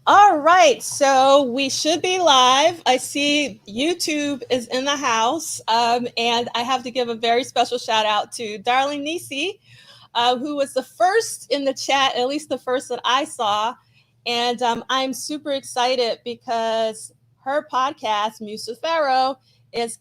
All right, so we should be live. I see YouTube is in the house, and I have to give a very special shout out to Darling Nisi, who was the first in the chat, at least the first that I saw. And I'm super excited because her podcast, Muse with Pharaoh, is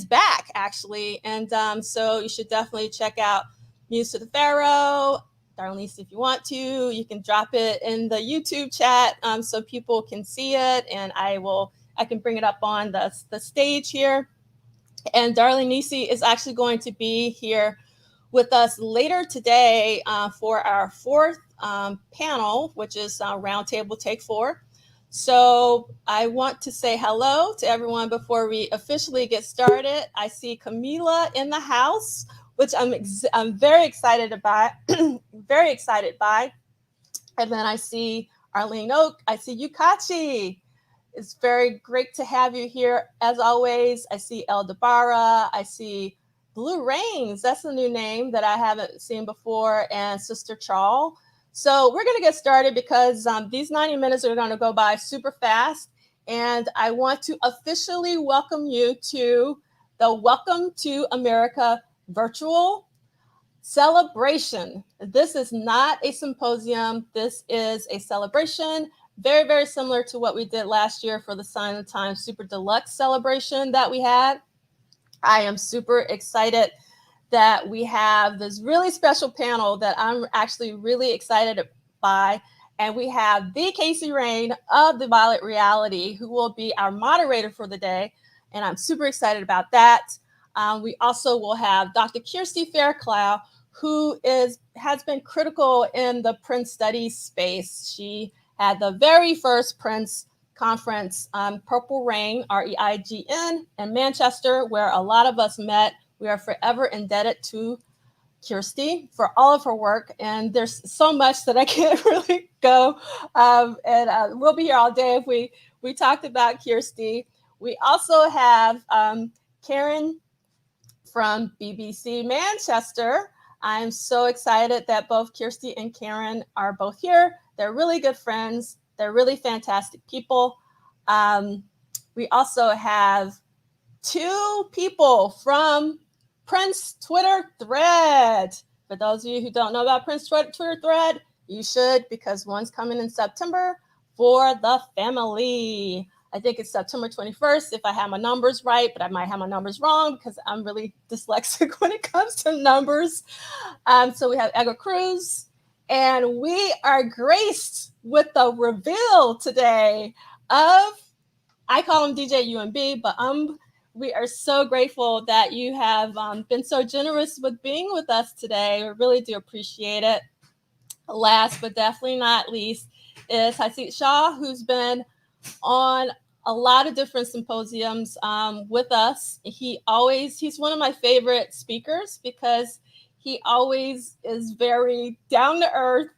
back actually. And so you should definitely check out Muse with Pharaoh. Darlene, if you want to, you can drop it in the YouTube chat so people can see it, and I can bring it up on the stage here. And Darlene Nisi is actually going to be here with us later today for our fourth panel, which is Roundtable Take 4. So I want to say hello to everyone before we officially get started. I see Camila in the house, which I'm very excited about, very excited by. And then I see Arlene Oak. I see Yukachi. It's very great to have you here as always. I see El Dabara. I see Blue Rains. That's a new name that I haven't seen before. And Sister Charles. So we're going to get started because these 90 minutes are going to go by super fast. And I want to officially welcome you to the Welcome to America virtual celebration. This is not a symposium. This is a celebration, very, very similar to what we did last year for the Sign of the Times Super Deluxe celebration that we had. I am super excited that we have this really special panel that I'm actually really excited by. And we have the Casey Rain of the Violet Reality, who will be our moderator for the day. And I'm super excited about that. We also will have Dr. Kirsty Fairclough, who has been critical in the Prince studies space. She had the very first Prince conference, Purple Rain, REIGN, in Manchester, where a lot of us met. We are forever indebted to Kirsty for all of her work. And there's so much that I can't really go. And we'll be here all day if we talked about Kirsty. We also have Karen from BBC Manchester. I'm so excited that both Kirsty and Karen are both here. They're really good friends. They're really fantastic people. We also have two people from Prince Twitter thread. For those of you who don't know about Prince Twitter thread, you should, because one's coming in September for the family. I think it's September 21st, if I have my numbers right, but I might have my numbers wrong because I'm really dyslexic when it comes to numbers. So we have Edgar Kruize, and we are graced with the reveal today of, I call him DJ UMB, but we are so grateful that you have been so generous with being with us today. We really do appreciate it. Last but definitely not least is Hasit Shah, who's been on a lot of different symposiums with us. He's one of my favorite speakers because he always is very down to earth.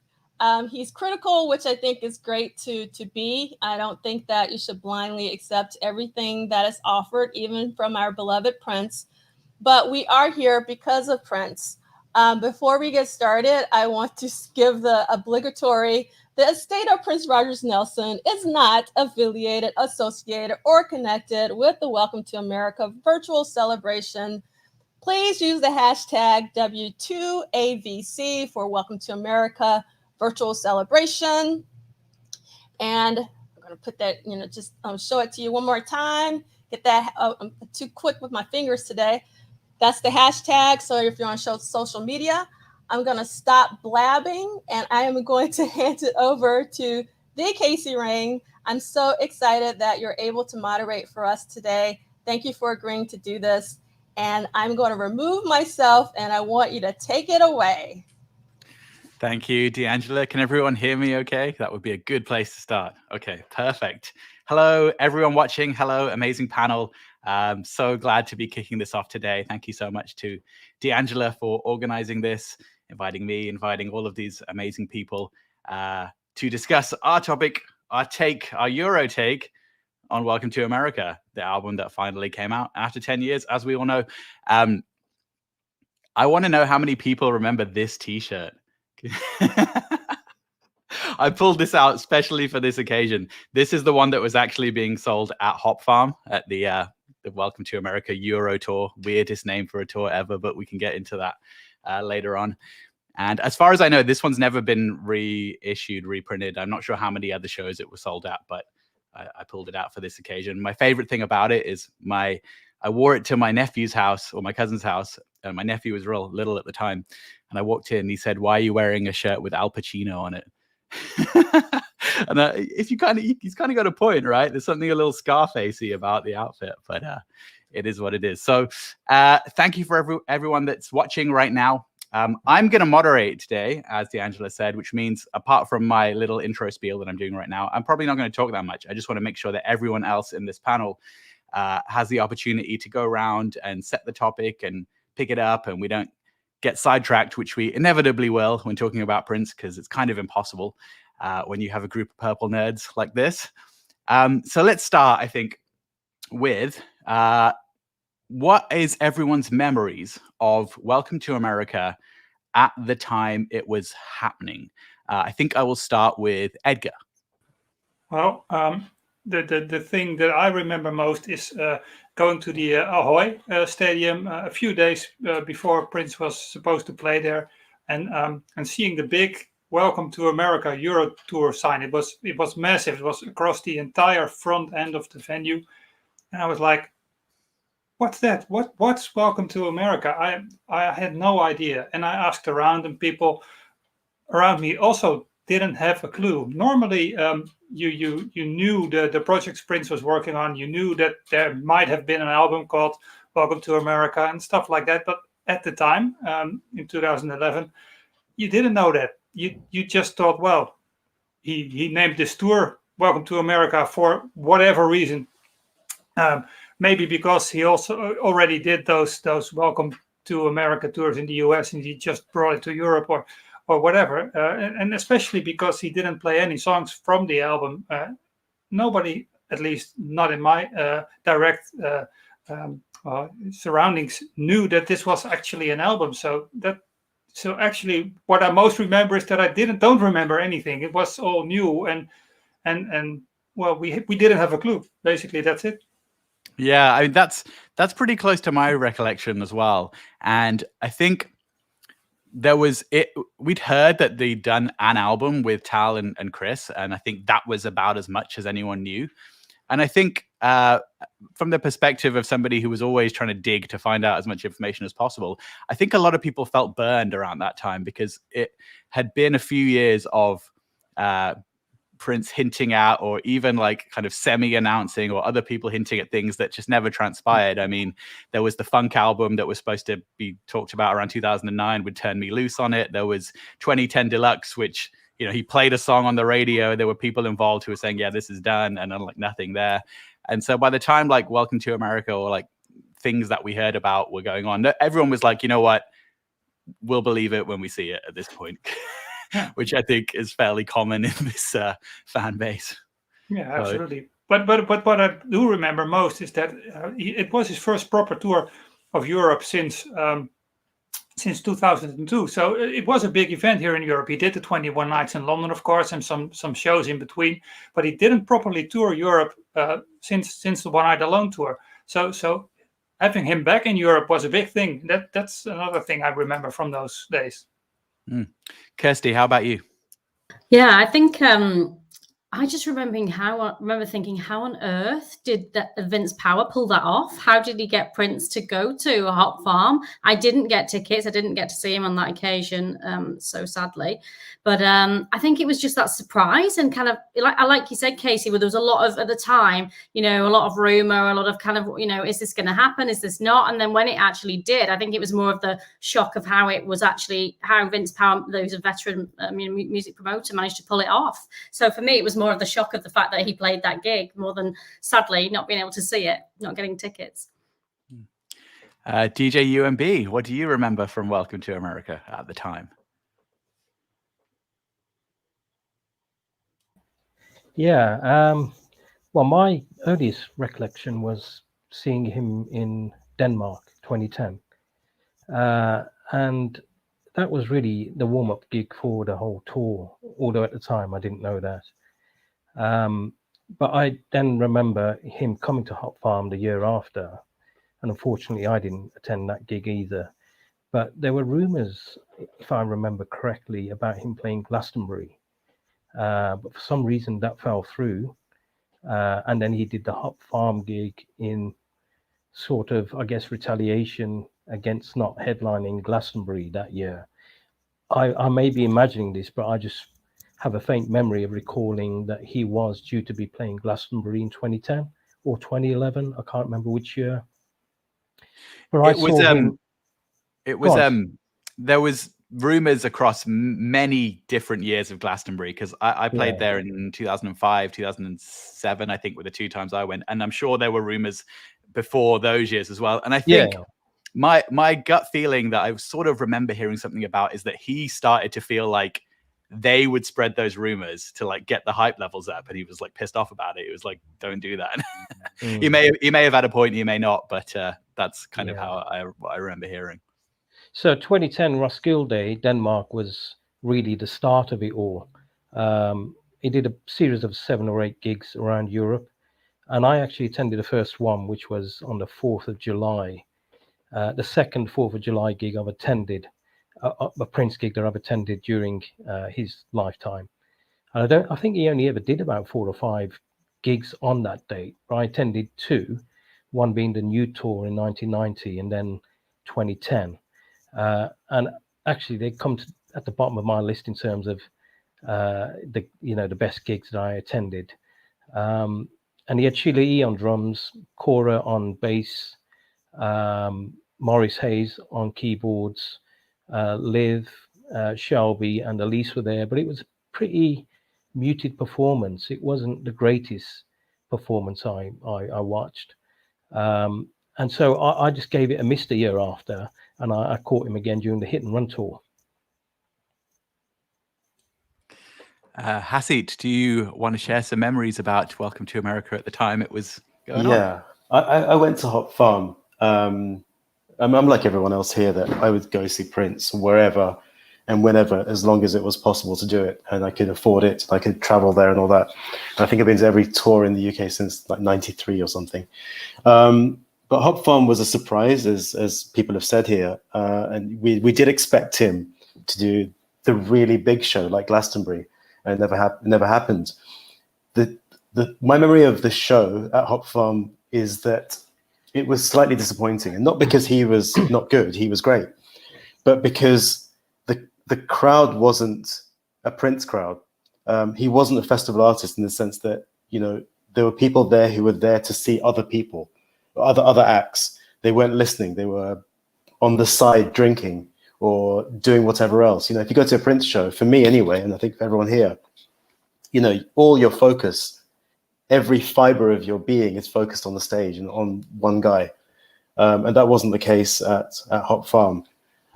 He's critical, which I think is great to be. I don't think that you should blindly accept everything that is offered, even from our beloved Prince. But we are here because of Prince. Before we get started, I want to give the obligatory: the estate of Prince Rogers Nelson is not affiliated, associated, or connected with the Welcome to America virtual celebration. Please use the hashtag W2AVC for Welcome to America virtual celebration. And I'm going to put that, just show it to you one more time. Get that, I'm too quick with my fingers today. That's the hashtag. So if you're on social media, I'm going to stop blabbing and I am going to hand it over to the Casey Rain. I'm so excited that you're able to moderate for us today. Thank you for agreeing to do this. And I'm going to remove myself and I want you to take it away. Thank you, D'Angela. Can everyone hear me okay? That would be a good place to start. Okay, perfect. Hello, everyone watching. Hello, amazing panel. So glad to be kicking this off today. Thank you so much to D'Angela for organizing this, inviting me, inviting all of these amazing people to discuss our topic, our Euro take on Welcome to America, the album that finally came out after 10 years, as we all know. I want to know how many people remember this t-shirt. I pulled this out especially for this occasion. This is the one that was actually being sold at Hop Farm at the Welcome to America Euro Tour. Weirdest name for a tour ever, but we can get into that later on. And as far as I know, this one's never been reissued, reprinted. I'm not sure how many other shows it was sold at, but I pulled it out for this occasion. My favorite thing about it is I wore it to my nephew's house or my cousin's house. My nephew was real little at the time. And I walked in and he said, "Why are you wearing a shirt with Al Pacino on it?" And if you he's kind of got a point, right? There's something a little Scarfacey about the outfit, but it is what it is. So thank you for everyone that's watching right now. I'm going to moderate today, as D'Angela said, which means apart from my little intro spiel that I'm doing right now, I'm probably not going to talk that much. I just want to make sure that everyone else in this panel has the opportunity to go around and set the topic and pick it up, and we don't get sidetracked, which we inevitably will when talking about Prince, because it's kind of impossible when you have a group of purple nerds like this. So let's start, I think, with what is everyone's memories of Welcome to America at the time it was happening? I think I will start with Edgar. Well, the thing that I remember most is going to the Ahoy Stadium a few days before Prince was supposed to play there, and seeing the big Welcome to America Euro Tour sign. It was massive. It was across the entire front end of the venue, and I was like, "What's that? What's Welcome to America?" I had no idea, and I asked around, and people around me also didn't have a clue. Normally, you knew the projects Prince was working on. You knew that there might have been an album called Welcome to America and stuff like that. But at the time, in 2011, you didn't know that. You just thought, well, he named this tour Welcome to America for whatever reason. Maybe because he also already did those Welcome to America tours in the US, and he just brought it to Europe or whatever, and especially because he didn't play any songs from the album. Nobody, at least not in my direct surroundings, knew that this was actually an album. So actually, what I most remember is that I don't remember anything. It was all new, and well, we didn't have a clue. Basically, that's it. Yeah, I mean that's pretty close to my recollection as well. And I think we'd heard that they'd done an album with Tal and Chris, and I think that was about as much as anyone knew. And I think from the perspective of somebody who was always trying to dig to find out as much information as possible, I think a lot of people felt burned around that time, because it had been a few years of Prince hinting at, or even like kind of semi-announcing, or other people hinting at things that just never transpired. I mean, there was the funk album that was supposed to be talked about around 2009 with Turn Me Loose on it. There was 2010 Deluxe, which, you know, he played a song on the radio. There were people involved who were saying, yeah, this is done, and then like nothing there. And so by the time like Welcome to America, or like things that we heard about were going on, everyone was like, you know what, we'll believe it when we see it at this point. Which I think is fairly common in this fan base. Yeah, absolutely. But what I do remember most is that it was his first proper tour of Europe since 2002. So it was a big event here in Europe. He did the 21 nights in London, of course, and some shows in between. But he didn't properly tour Europe since the One Night Alone tour. So having him back in Europe was a big thing. That's another thing I remember from those days. Kirsty, how about you? Yeah, I think I just remember thinking, how on earth did Vince Power pull that off? How did he get Prince to go to Hop Farm? I didn't get tickets. I didn't get to see him on that occasion, so sadly. But I think it was just that surprise, and kind of like you said, Casey, where there was a lot of, at the time, you know, a lot of rumor, a lot of kind of, you know, is this going to happen? Is this not? And then when it actually did, I think it was more of the shock of how it was actually, how Vince Power, who's a veteran music promoter, managed to pull it off. So for me, it was more of the shock of the fact that he played that gig, more than, sadly, not being able to see it, not getting tickets. DJ UMB, what do you remember from Welcome to America at the time? Yeah, well, my earliest recollection was seeing him in Denmark 2010. And that was really the warm-up gig for the whole tour although at the time I didn't know that. But I then remember him coming to Hop Farm the year after, and unfortunately I didn't attend that gig either. But there were rumours, if I remember correctly, about him playing Glastonbury. But for some reason that fell through. And then he did the Hop Farm gig in sort of, I guess, retaliation against not headlining Glastonbury that year. I may be imagining this, but I just have a faint memory of recalling that he was due to be playing Glastonbury in 2010 or 2011. I can't remember which year. But I saw him. It was there was rumors across many different years of Glastonbury, because I played there in 2005, 2007, I think, were the 2 times I went, and I'm sure there were rumors before those years as well. And I think my gut feeling that I sort of remember hearing something about is that he started to feel like they would spread those rumors to like get the hype levels up, and he was like pissed off about it. He was like, don't do that. He may have had a point, he may not, but that's kind of how I remember hearing. So 2010 Roskilde, Denmark, was really the start of it all. He did a series of 7 or 8 gigs around Europe, and I actually attended the first one, which was on the 4th of July. The second 4th of July gig I've attended, a Prince gig that I've attended during his lifetime. And I think he only ever did about 4 or 5 gigs on that date. But I attended 2, one being the New Tour in 1990 and then 2010. And actually they come at the bottom of my list in terms of the best gigs that I attended. And he had Sheila E on drums, Cora on bass, Maurice Hayes on keyboards, Liv, Shelby and Elise were there, but it was a pretty muted performance. It wasn't the greatest performance I watched. And so I just gave it a miss the year after, and I caught him again during the Hit and Run tour. Hasit, do you want to share some memories about Welcome to America at the time it was going on? Yeah, I went to Hop Farm. I'm like everyone else here, that I would go see Prince wherever and whenever, as long as it was possible to do it and I could afford it, I could travel there and all that. And I think I've been to every tour in the UK since like 93 or something. But Hop Farm was a surprise, as people have said here, and we did expect him to do the really big show like Glastonbury, and it never happened. My memory of the show at Hop Farm is that it was slightly disappointing, and not because he was not good, he was great, but because the crowd wasn't a Prince crowd. He wasn't a festival artist in the sense that, there were people there who were there to see other people, other acts. They weren't listening. They were on the side drinking or doing whatever else. If you go to a Prince show, for me anyway, and I think for everyone here, all your focus, every fiber of your being is focused on the stage and on one guy. And that wasn't the case at Hop Farm.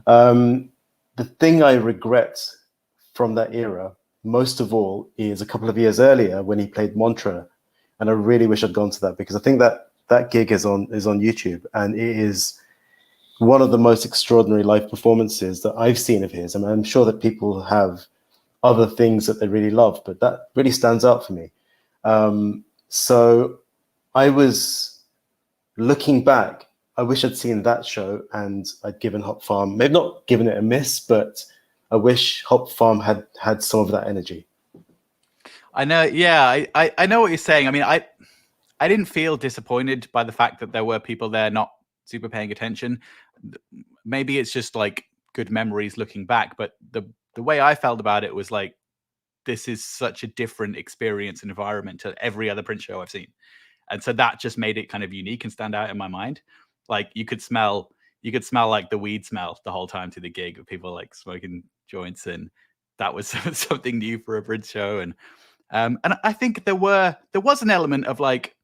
The thing I regret from that era, most of all, is a couple of years earlier when he played Montreux. And I really wish I'd gone to that, because I think that gig is on YouTube, and it is one of the most extraordinary live performances that I've seen of his. I mean, I'm sure that people have other things that they really love, but that really stands out for me. So I was looking back, I wish I'd seen that show and I'd given Hop Farm, maybe not given it a miss, but I wish Hop Farm had some of that energy. I know, yeah, I know what you're saying. I mean, I didn't feel disappointed by the fact that there were people there not super paying attention. Maybe it's just like good memories looking back, but the way I felt about it was like, this is such a different experience and environment to every other Prince show I've seen. And so that just made it kind of unique and stand out in my mind. Like you could smell like the weed smell the whole time to the gig of people like smoking joints, and that was something new for a Prince show. And I think there was an element of like,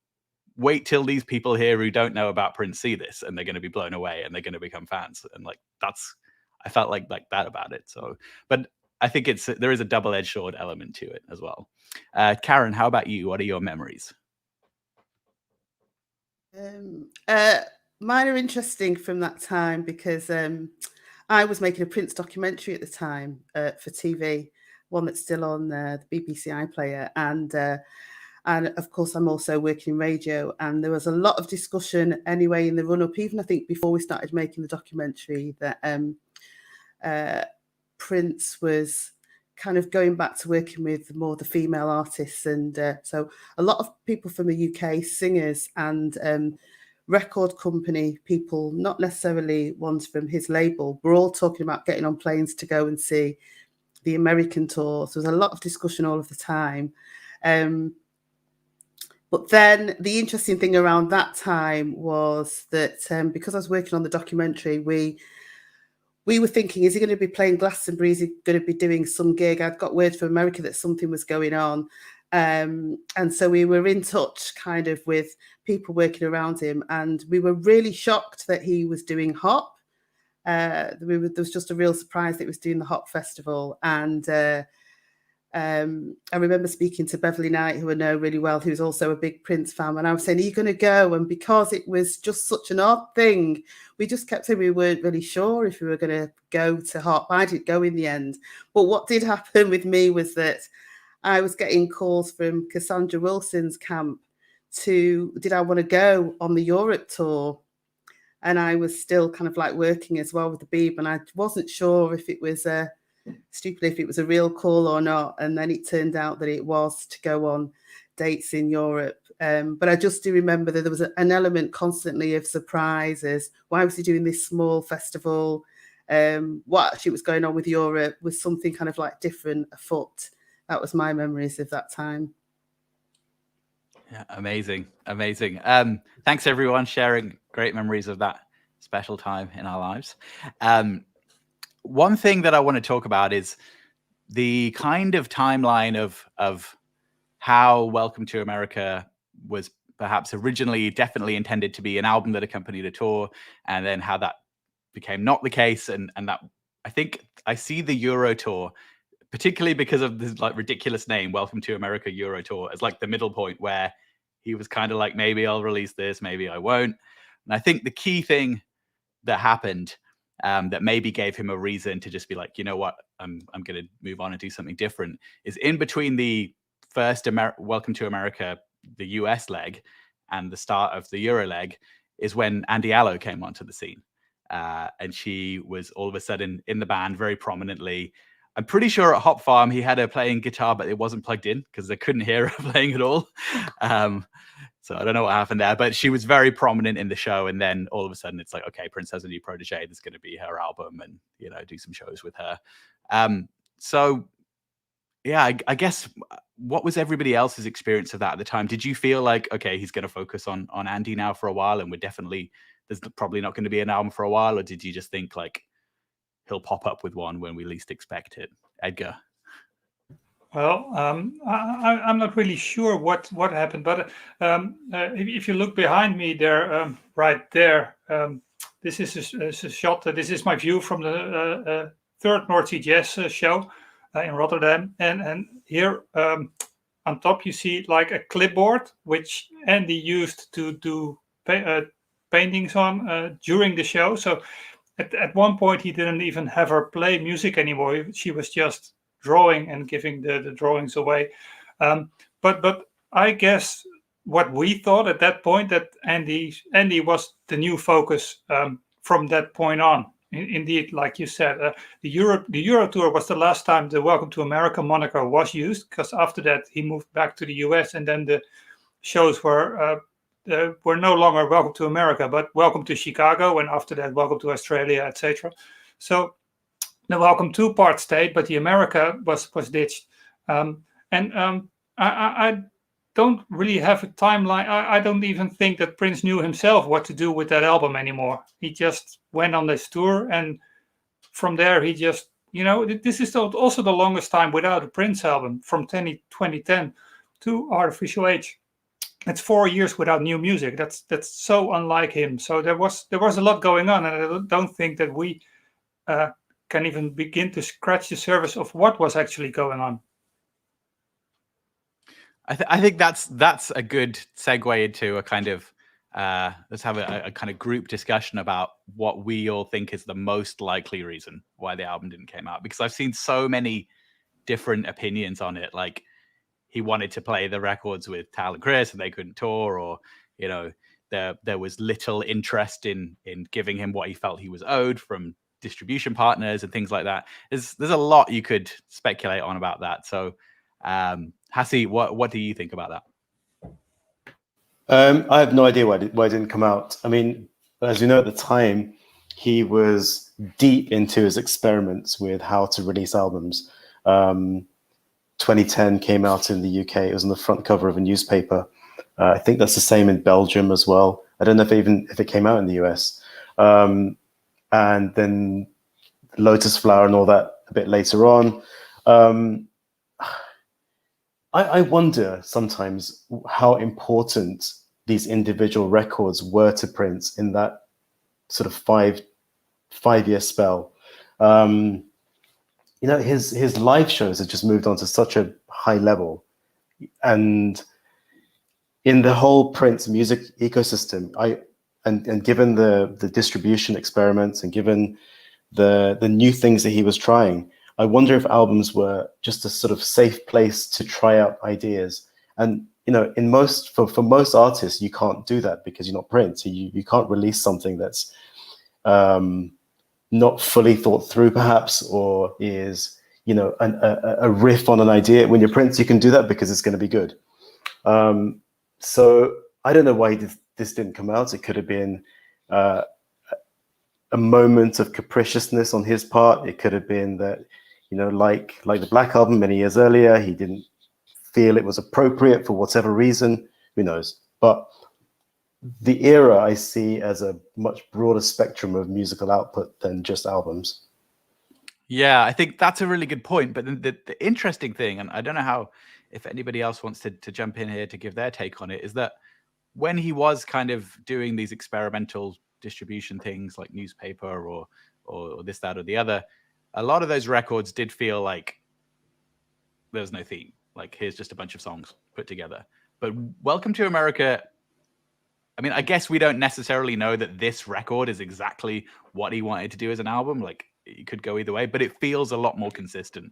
wait till these people here who don't know about Prince see this, and they're going to be blown away and they're going to become fans. And like I felt like that about it. So, but I think there is a double-edged sword element to it as well. Karen, how about you? What are your memories? Mine are interesting from that time because I was making a Prince documentary at the time for TV, one that's still on the BBC iPlayer, and of course I'm also working in radio, and there was a lot of discussion anyway in the run-up, even I think before we started making the documentary, that Prince was kind of going back to working with more the female artists, and so a lot of people from the UK, singers and record company people, not necessarily ones from his label, were all talking about getting on planes to go and see the American tour. So there was a lot of discussion all of the time. But then the interesting thing around that time was that because I was working on the documentary, we were thinking, is he going to be playing Glastonbury? Is he going to be doing some gig? I'd got word from America that something was going on. And so we were in touch kind of with people working around him. And we were really shocked that he was doing HOP. There was just a real surprise that he was doing the HOP Festival. And I remember speaking to Beverly Knight, who I know really well, who's also a big Prince fan, and I was saying, are you going to go? And because it was just such an odd thing, we just kept saying we weren't really sure if we were going to go to HOP. I didn't go in the end. But what did happen with me was that I was getting calls from Cassandra Wilson's camp did I want to go on the Europe tour? And I was still kind of like working as well with the Beeb, and I wasn't sure if it was a real call or not. And then it turned out that it was to go on dates in Europe. But I just do remember that there was an element constantly of surprises. Why was he doing this small festival? What actually was going on with Europe? Was something kind of like different afoot? That was my memories of that time. Yeah, amazing. Thanks everyone sharing great memories of that special time in our lives. One thing that I want to talk about is the kind of timeline of how Welcome to America was perhaps originally definitely intended to be an album that accompanied a tour, and then how that became not the case. And that I think I see the Euro tour, particularly because of this like ridiculous name, Welcome to America Euro Tour, as like the middle point where he was kind of like, maybe I'll release this, maybe I won't. And I think the key thing that happened that maybe gave him a reason to just be like, you know what, I'm going to move on and do something different, is in between the first Welcome to America, the US leg, and the start of the Euro leg, is when Andy Allo came onto the scene. And she was all of a sudden in the band very prominently. I'm pretty sure at Hop Farm he had her playing guitar, but it wasn't plugged in because they couldn't hear her playing at all. So I don't know what happened there, but she was very prominent in the show. And then all of a sudden it's like, okay, Prince has a new protege. There's going to be her album and, you know, do some shows with her. So yeah, I guess what was everybody else's experience of that at the time? Did you feel like, okay, he's going to focus on Andy now for a while, and there's probably not going to be an album for a while? Or did you just think like he'll pop up with one when we least expect it? Edgar? Well, I'm not really sure what happened, but if you look behind me there, right there, this is a shot. This is my view from the third North Sea Jazz show in Rotterdam, and here on top you see like a clipboard which Andy used to do paintings on during the show. So at one point he didn't even have her play music anymore. She was just drawing and giving the drawings away. But I guess what we thought at that point, that Andy was the new focus from that point on. Indeed, like you said, the Euro tour was the last time the Welcome to America moniker was used, because after that he moved back to the US, and then the shows were no longer Welcome to America, but Welcome to Chicago, and after that Welcome to Australia, etc. So the Welcome to part stayed, but the America was ditched. I don't really have a timeline. I don't even think that Prince knew himself what to do with that album anymore. He just went on this tour, and from there he just, this is also the longest time without a Prince album, from 2010 to Artificial Age. It's 4 years without new music. That's so unlike him. So there was a lot going on, and I don't think that we can even begin to scratch the surface of what was actually going on. I think that's a good segue into a kind of let's have a kind of group discussion about what we all think is the most likely reason why the album didn't come out, because I've seen so many different opinions on it. Like he wanted to play the records with Tal and Chris and they couldn't tour, or, you know, there was little interest in giving him what he felt he was owed from distribution partners and things like that. There's a lot you could speculate on about that. So Hasit, what do you think about that? I have no idea why it didn't come out. I mean, as you know, at the time, he was deep into his experiments with how to release albums. 2010 came out in the UK. It was on the front cover of a newspaper. I think that's the same in Belgium as well. I don't know if it came out in the US. And then Lotus Flower and all that a bit later on. I wonder sometimes how important these individual records were to Prince in that sort of five-year spell. You know, his live shows have just moved on to such a high level, and in the whole Prince music ecosystem, and given the distribution experiments and given the new things that he was trying, I wonder if albums were just a sort of safe place to try out ideas. And, you know, for most artists, you can't do that because you're not Prince. So you can't release something that's not fully thought through, perhaps, or is, you know, a riff on an idea. When you're Prince, you can do that because it's going to be good. So I don't know why this didn't come out. It could have been a moment of capriciousness on his part. It could have been that, you know, like the Black Album many years earlier, he didn't feel it was appropriate for whatever reason. Who knows? But the era I see as a much broader spectrum of musical output than just albums. Yeah, I think that's a really good point. But the interesting thing, and I don't know if anybody else wants to jump in here to give their take on it, is that when he was kind of doing these experimental distribution things like newspaper or this, that, or the other, a lot of those records did feel like there's no theme. Like, here's just a bunch of songs put together. But Welcome to America, I mean, I guess we don't necessarily know that this record is exactly what he wanted to do as an album. Like, it could go either way, but it feels a lot more consistent.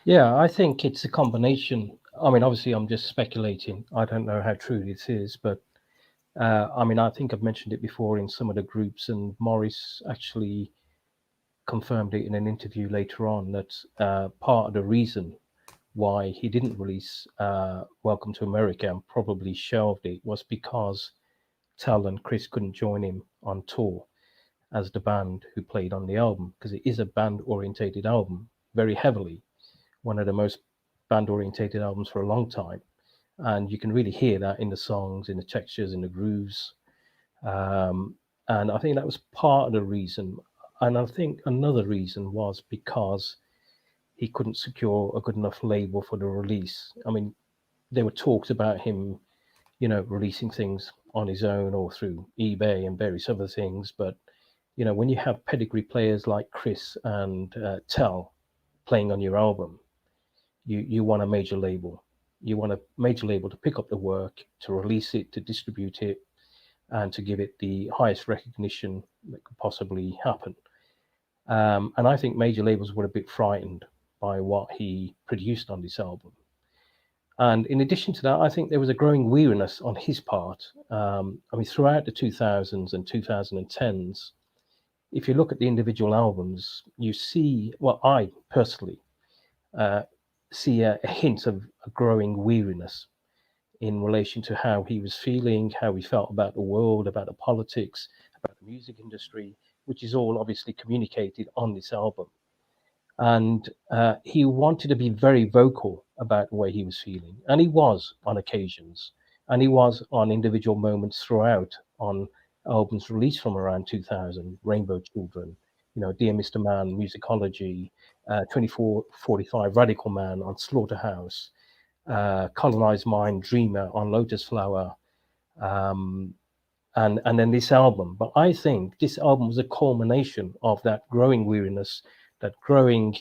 Yeah, I think it's a combination. I mean, obviously, I'm just speculating. I don't know how true this is, but I mean, I think I've mentioned it before in some of the groups, and Morris actually confirmed it in an interview later on, that part of the reason why he didn't release Welcome to America and probably shelved it was because Tal and Chris couldn't join him on tour as the band who played on the album, because it is a band-orientated album, very heavily. One of the most band-orientated albums for a long time. And you can really hear that in the songs, in the textures, in the grooves. And I think that was part of the reason. And I think another reason was because he couldn't secure a good enough label for the release. I mean, there were talks about him, you know, releasing things on his own or through eBay and various other things. But, you know, when you have pedigree players like Chris and Tal playing on your album, you want a major label. You want a major label to pick up the work, to release it, to distribute it, and to give it the highest recognition that could possibly happen. And I think major labels were a bit frightened by what he produced on this album. And in addition to that, I think there was a growing weariness on his part. I mean, throughout the 2000s and 2010s, if you look at the individual albums, you see, well, I personally see a hint of a growing weariness in relation to how he was feeling, how he felt about the world, about the politics, about the music industry, which is all obviously communicated on this album. And he wanted to be very vocal about the way he was feeling. And he was on occasions. And he was on individual moments throughout on albums released from around 2000, Rainbow Children, you know, Dear Mr. Man, Musicology, 2445, Radical Man on Slaughterhouse, Colonized Mind, Dreamer on Lotus Flower, and then this album. But I think this album was a culmination of that growing weariness, that growing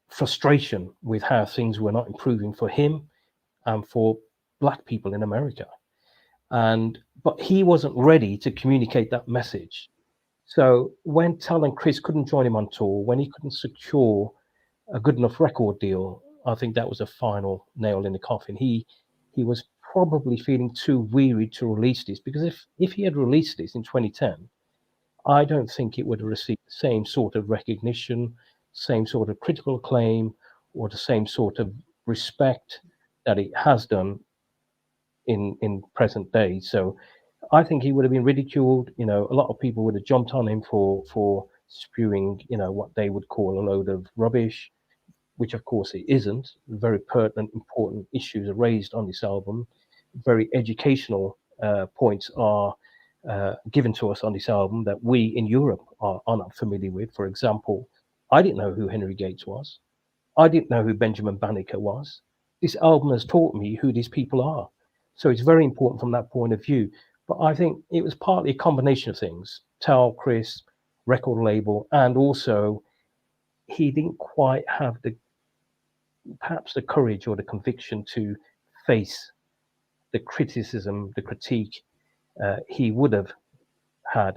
frustration with how things were not improving for him and for Black people in America. But he wasn't ready to communicate that message. So when Tal and Chris couldn't join him on tour, when he couldn't secure a good enough record deal, I think that was a final nail in the coffin. He was probably feeling too weary to release this, because if he had released this in 2010, I don't think it would have received the same sort of recognition, same sort of critical acclaim, or the same sort of respect that it has done in present day. So I think he would have been ridiculed. You know, a lot of people would have jumped on him for spewing, you know, what they would call a load of rubbish, which of course it isn't. Very pertinent, important issues are raised on this album. Very educational points are given to us on this album that we in Europe are not familiar with. For example, I didn't know who Henry Gates was. I didn't know who Benjamin Banneker was. This album has taught me who these people are. So it's very important from that point of view. But I think it was partly a combination of things. Tal, Chris, record label, and also he didn't quite have perhaps the courage or the conviction to face the criticism, the critique he would have had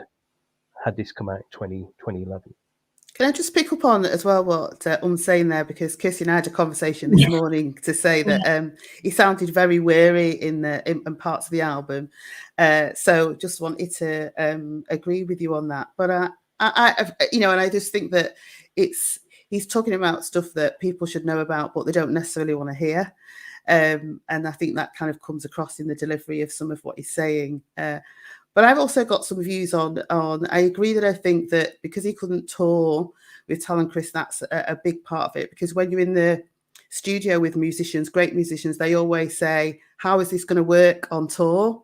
this come out in 2011. Can I just pick up on as well what I'm saying there, because Kirsty and I had a conversation this morning to say that he sounded very weary in parts of the album. So just wanted to agree with you on that. But I you know, and I just think that he's talking about stuff that people should know about, but they don't necessarily want to hear. And I think that kind of comes across in the delivery of some of what he's saying. But I've also got some views on. I agree that I think that because he couldn't tour with Tal and Chris, that's a big part of it. Because when you're in the studio with musicians, great musicians, they always say, how is this going to work on tour?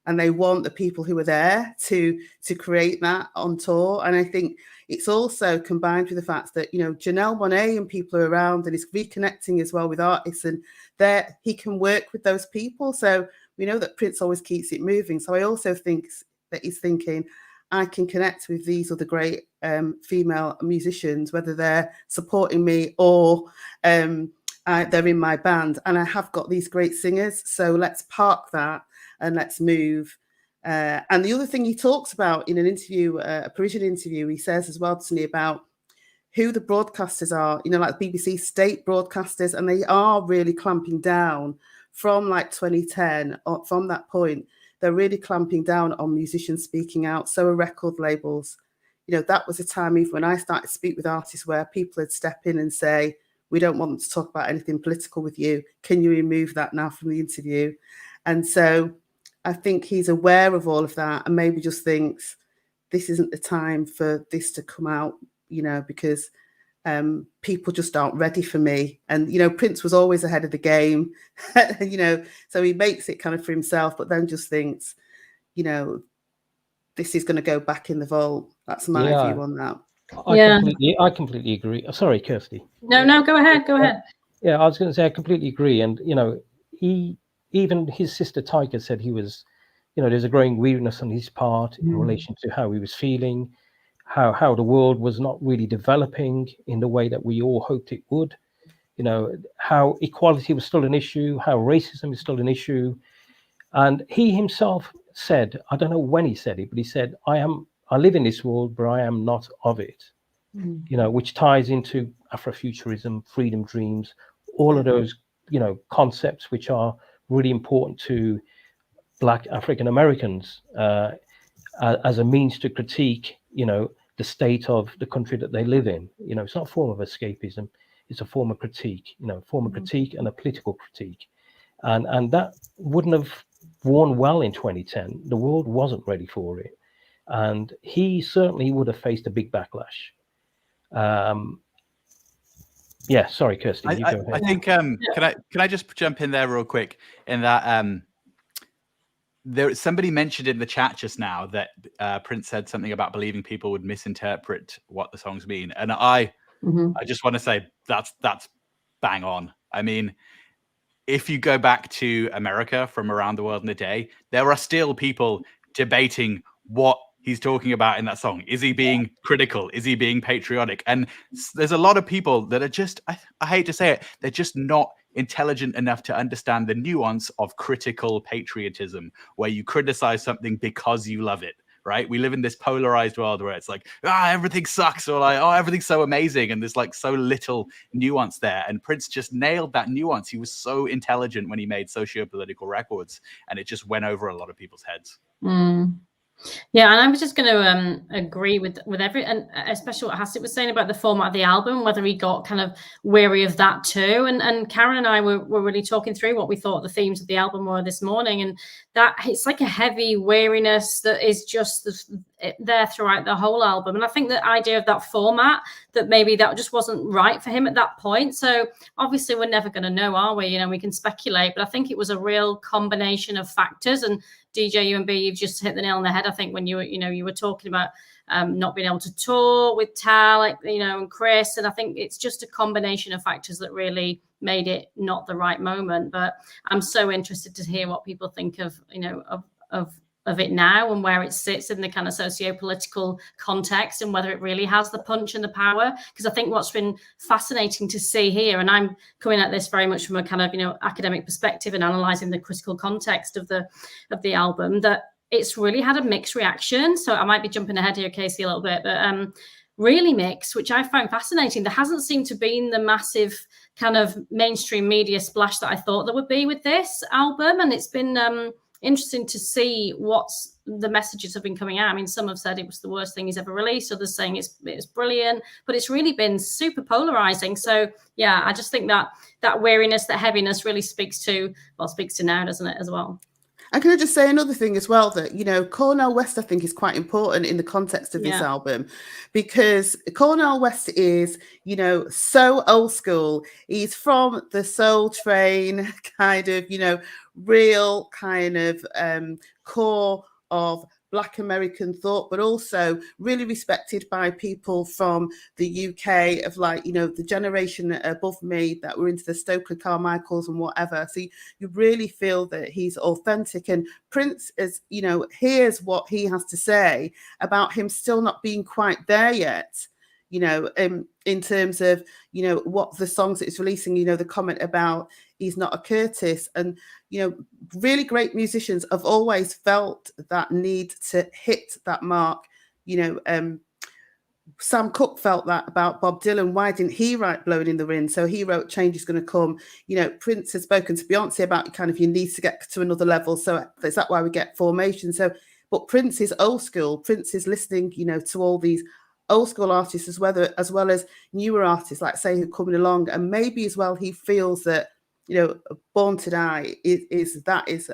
And they want the people who are there to create that on tour. And I think it's also combined with the fact that, you know, Janelle Monáe and people are around and is reconnecting as well with artists, and there he can work with those people. So we know that Prince always keeps it moving. So I also think that he's thinking, I can connect with these other great female musicians, whether they're supporting me or they're in my band. And I have got these great singers. So let's park that and let's move. And the other thing he talks about in an interview, a Parisian interview, he says as well to me about who the broadcasters are, you know, like BBC state broadcasters, and they are really clamping down from like 2010, or from that point, they're really clamping down on musicians speaking out. So are record labels. You know, that was a time even when I started to speak with artists where people would step in and say, we don't want to talk about anything political with you. Can you remove that now from the interview? And so I think he's aware of all of that and maybe just thinks this isn't the time for this to come out, you know, because people just aren't ready for me. And, you know, Prince was always ahead of the game, you know, so he makes it kind of for himself, but then just thinks, you know, this is going to go back in the vault. That's my view on that. I completely agree. Sorry, Kirsty. No, go ahead. Yeah, I was going to say I completely agree. And, you know, even his sister Tyker said he was, you know, there's a growing weariness on his part in relation to how he was feeling, how the world was not really developing in the way that we all hoped it would, you know, how equality was still an issue, how racism is still an issue. And he himself said, I don't know when he said it, but he said, I live in this world, but I am not of it, you know, which ties into Afrofuturism, freedom dreams, all of those, you know, concepts which are really important to Black African Americans as a means to critique, you know, the state of the country that they live in. You know, it's not a form of escapism, it's a form of critique, you know, a form of critique and a political critique. And that wouldn't have worn well in 2010. The world wasn't ready for it. And he certainly would have faced a big backlash. Yeah, sorry, Kirsty. You go ahead. I think can I just jump in there real quick in that somebody mentioned in the chat just now that Prince said something about believing people would misinterpret what the songs mean, and I just want to say that's bang on. I mean, if you go back to America from around the world in a day, there are still people debating what he's talking about in that song. Is he being critical? Is he being patriotic? And there's a lot of people that are just, I hate to say it, they're just not intelligent enough to understand the nuance of critical patriotism, where you criticize something because you love it, right? We live in this polarized world where it's like, everything sucks, or like, oh, everything's so amazing, and there's like so little nuance there. And Prince just nailed that nuance. He was so intelligent when he made socio-political records, and it just went over a lot of people's heads. Yeah, and I was just going to agree with and especially what Hasit was saying about the format of the album, whether he got kind of weary of that too. And Karen and I were really talking through what we thought the themes of the album were this morning, and that it's like a heavy weariness that is just there throughout the whole album. And I think the idea of that format, that maybe that just wasn't right for him at that point. So obviously we're never going to know, are we? You know, we can speculate, but I think it was a real combination of factors. And DJ UMB, you've just hit the nail on the head, I think, when you were talking about not being able to tour with Tal, and Chris. And I think it's just a combination of factors that really made it not the right moment. But I'm so interested to hear what people think of it now, and where it sits in the kind of socio-political context, and whether it really has the punch and the power. Because I think what's been fascinating to see here, and I'm coming at this very much from a kind of academic perspective and analysing the critical context of the album, that it's really had a mixed reaction. So I might be jumping ahead here, Casey, a little bit, but really mixed, which I found fascinating. There hasn't seemed to be the massive kind of mainstream media splash that I thought there would be with this album, and it's been interesting to see what's the messages have been coming out. I mean, some have said it was the worst thing he's ever released, others saying it's brilliant, but it's really been super polarizing. So yeah, I just think that weariness, that heaviness really speaks to now, doesn't it, as well? And can I just say another thing as well, that, Cornel West, I think, is quite important in the context of this album, because Cornel West is, so old school. He's from the Soul Train kind of, real kind of core of Black American thought, but also really respected by people from the UK of the generation above me that were into the Stokely Carmichaels and whatever. So you really feel that he's authentic, and Prince is, here's what he has to say about him still not being quite there yet. In terms of, what the songs that it's releasing, the comment about he's not a Curtis, and, really great musicians have always felt that need to hit that mark. Sam Cooke felt that about Bob Dylan. Why didn't he write Blowing in the Wind? So he wrote Change Is Gonna Come. Prince has spoken to Beyonce about kind of you need to get to another level. So is that why we get Formation? So, but Prince is old school. Prince is listening, to all these old school artists as well as newer artists, like say, who are coming along, and maybe as well he feels that Born to Die is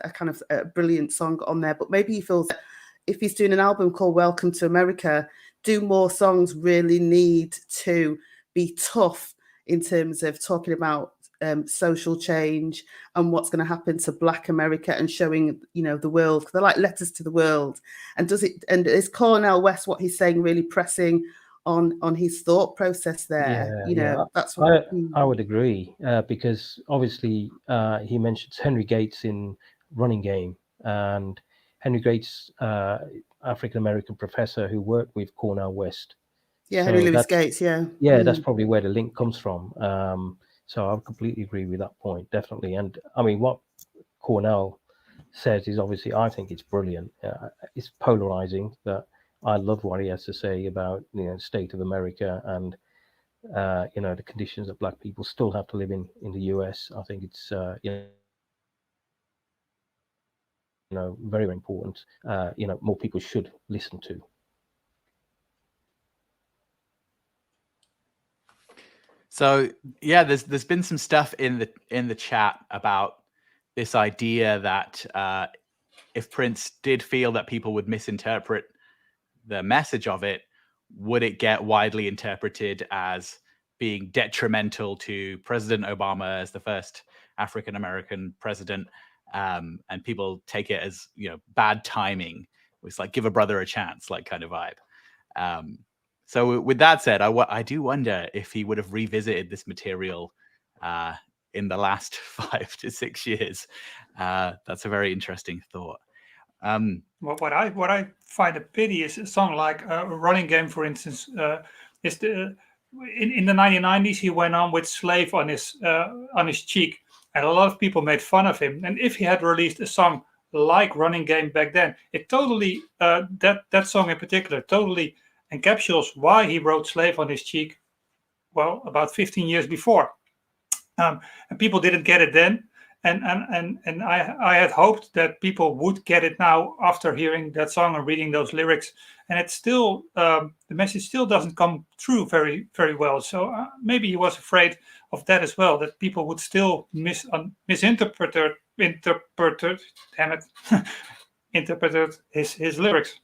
a kind of a brilliant song on there, but maybe he feels that if he's doing an album called Welcome to America, do more songs really need to be tough in terms of talking about social change and what's going to happen to Black America, and showing the world, because they're like letters to the world. And is Cornel West, what he's saying, really pressing on his thought process there? That's what I would agree, because obviously he mentions Henry Gates in Running Game, and Henry Gates, African American professor who worked with Cornel West. Yeah, Henry Louis Gates. Yeah, that's probably where the link comes from. So I completely agree with that point, definitely. And I mean, what Cornel says is obviously, I think it's brilliant. It's polarizing, but I love what he has to say about state of America and the conditions that Black people still have to live in the US. I think it's very, very important. More people should listen to. So yeah, there's been some stuff in the chat about this idea that if Prince did feel that people would misinterpret the message of it, would it get widely interpreted as being detrimental to President Obama as the first African American president, and people take it as bad timing? It's like give a brother a chance, like kind of vibe. So with that said, I do wonder if he would have revisited this material in the last 5 to 6 years. That's a very interesting thought. What I find a pity is a song like Running Game, for instance, is in the 1990s he went on with Slave on his cheek, and a lot of people made fun of him. And if he had released a song like Running Game back then. It totally, that song in particular, totally encapsulates why he wrote Slave on His Cheek, well, about 15 years before. And people didn't get it then. And I had hoped that people would get it now after hearing that song and reading those lyrics. And it's still, the message still doesn't come through very, very well. So maybe he was afraid of that as well, that people would still misinterpret his lyrics.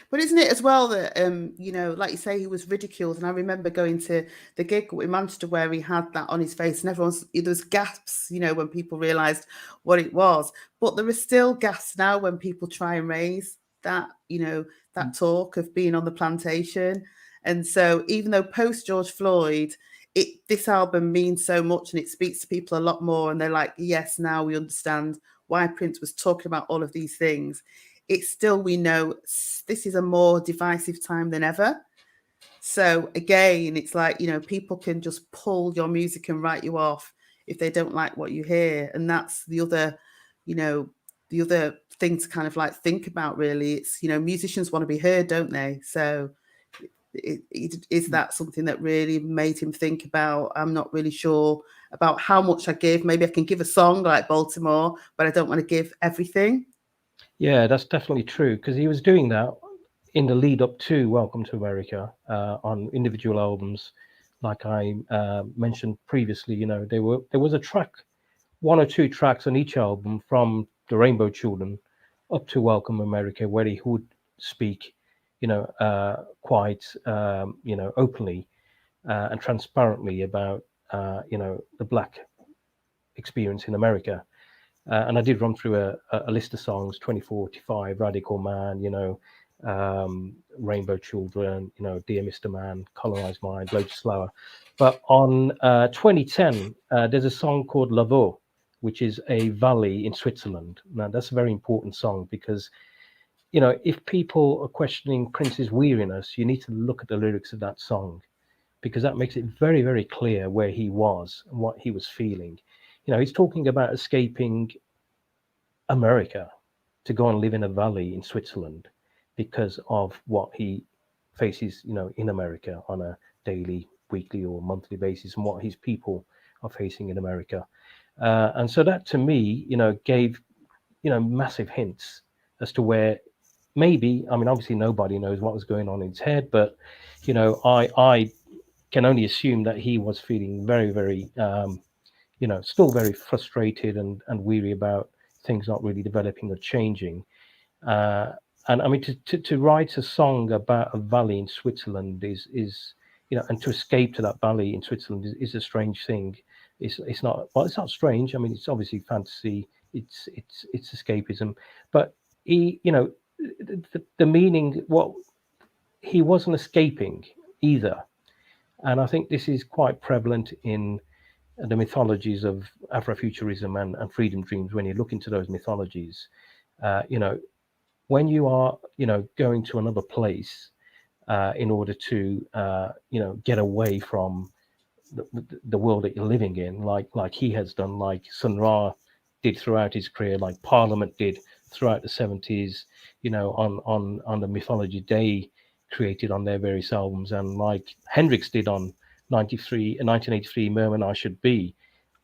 But isn't it as well that, you know, like you say, he was ridiculed. And I remember going to the gig in Manchester where he had that on his face, and there was gasps, you know, when people realised what it was. But there are still gasps now when people try and raise that, you know, that talk of being on the plantation. And so even though post George Floyd, this album means so much and it speaks to people a lot more, and they're like, yes, now we understand why Prince was talking about all of these things. It's still, we know this is a more divisive time than ever. So again, it's like, you know, people can just pull your music and write you off if they don't like what you hear. And that's the other, you know, the other thing to kind of like think about, really. It's, you know, musicians want to be heard, don't they? So is that something that really made him think about, I'm not really sure about how much I give. Maybe I can give a song like Baltimore, but I don't want to give everything. Yeah, that's definitely true, because he was doing that in the lead up to Welcome to America on individual albums. Like I mentioned previously, you know, there was a track, 1 or 2 tracks on each album from the Rainbow Children up to Welcome America, where he would speak, you know, quite, you know, openly and transparently about, you know, the Black experience in America. And I did run through a list of songs: 2045, Radical Man, you know, Rainbow Children, you know, Dear Mr. Man, Colonized Mind, Blow Slower. But on 2010, there's a song called Lavaux, which is a valley in Switzerland. Now, that's a very important song because, you know, if people are questioning Prince's weariness, you need to look at the lyrics of that song, because that makes it very, very clear where he was and what he was feeling. You know, he's talking about escaping America to go and live in a valley in Switzerland because of what he faces, you know, in America on a daily, weekly, or monthly basis, and what his people are facing in America. And so that, to me, you know, gave, you know, massive hints as to where maybe, I mean, obviously nobody knows what was going on in his head, but, you know, I can only assume that he was feeling very, very, you know, still very frustrated and weary about things not really developing or changing. And I mean, to write a song about a valley in Switzerland is, you know, and to escape to that valley in Switzerland is a strange thing. It's not, well, it's not strange. I mean, it's obviously fantasy. It's escapism, but he, you know, the meaning, what he wasn't escaping either. And I think this is quite prevalent in the mythologies of Afrofuturism and freedom dreams. When you look into those mythologies, you know, when you are, you know, going to another place in order to, you know, get away from the world that you're living in, like he has done, like Sun Ra did throughout his career, like Parliament did throughout the 70s, you know, on the mythology they created on their various albums, and like Hendrix did on 1983 Merman I Should Be.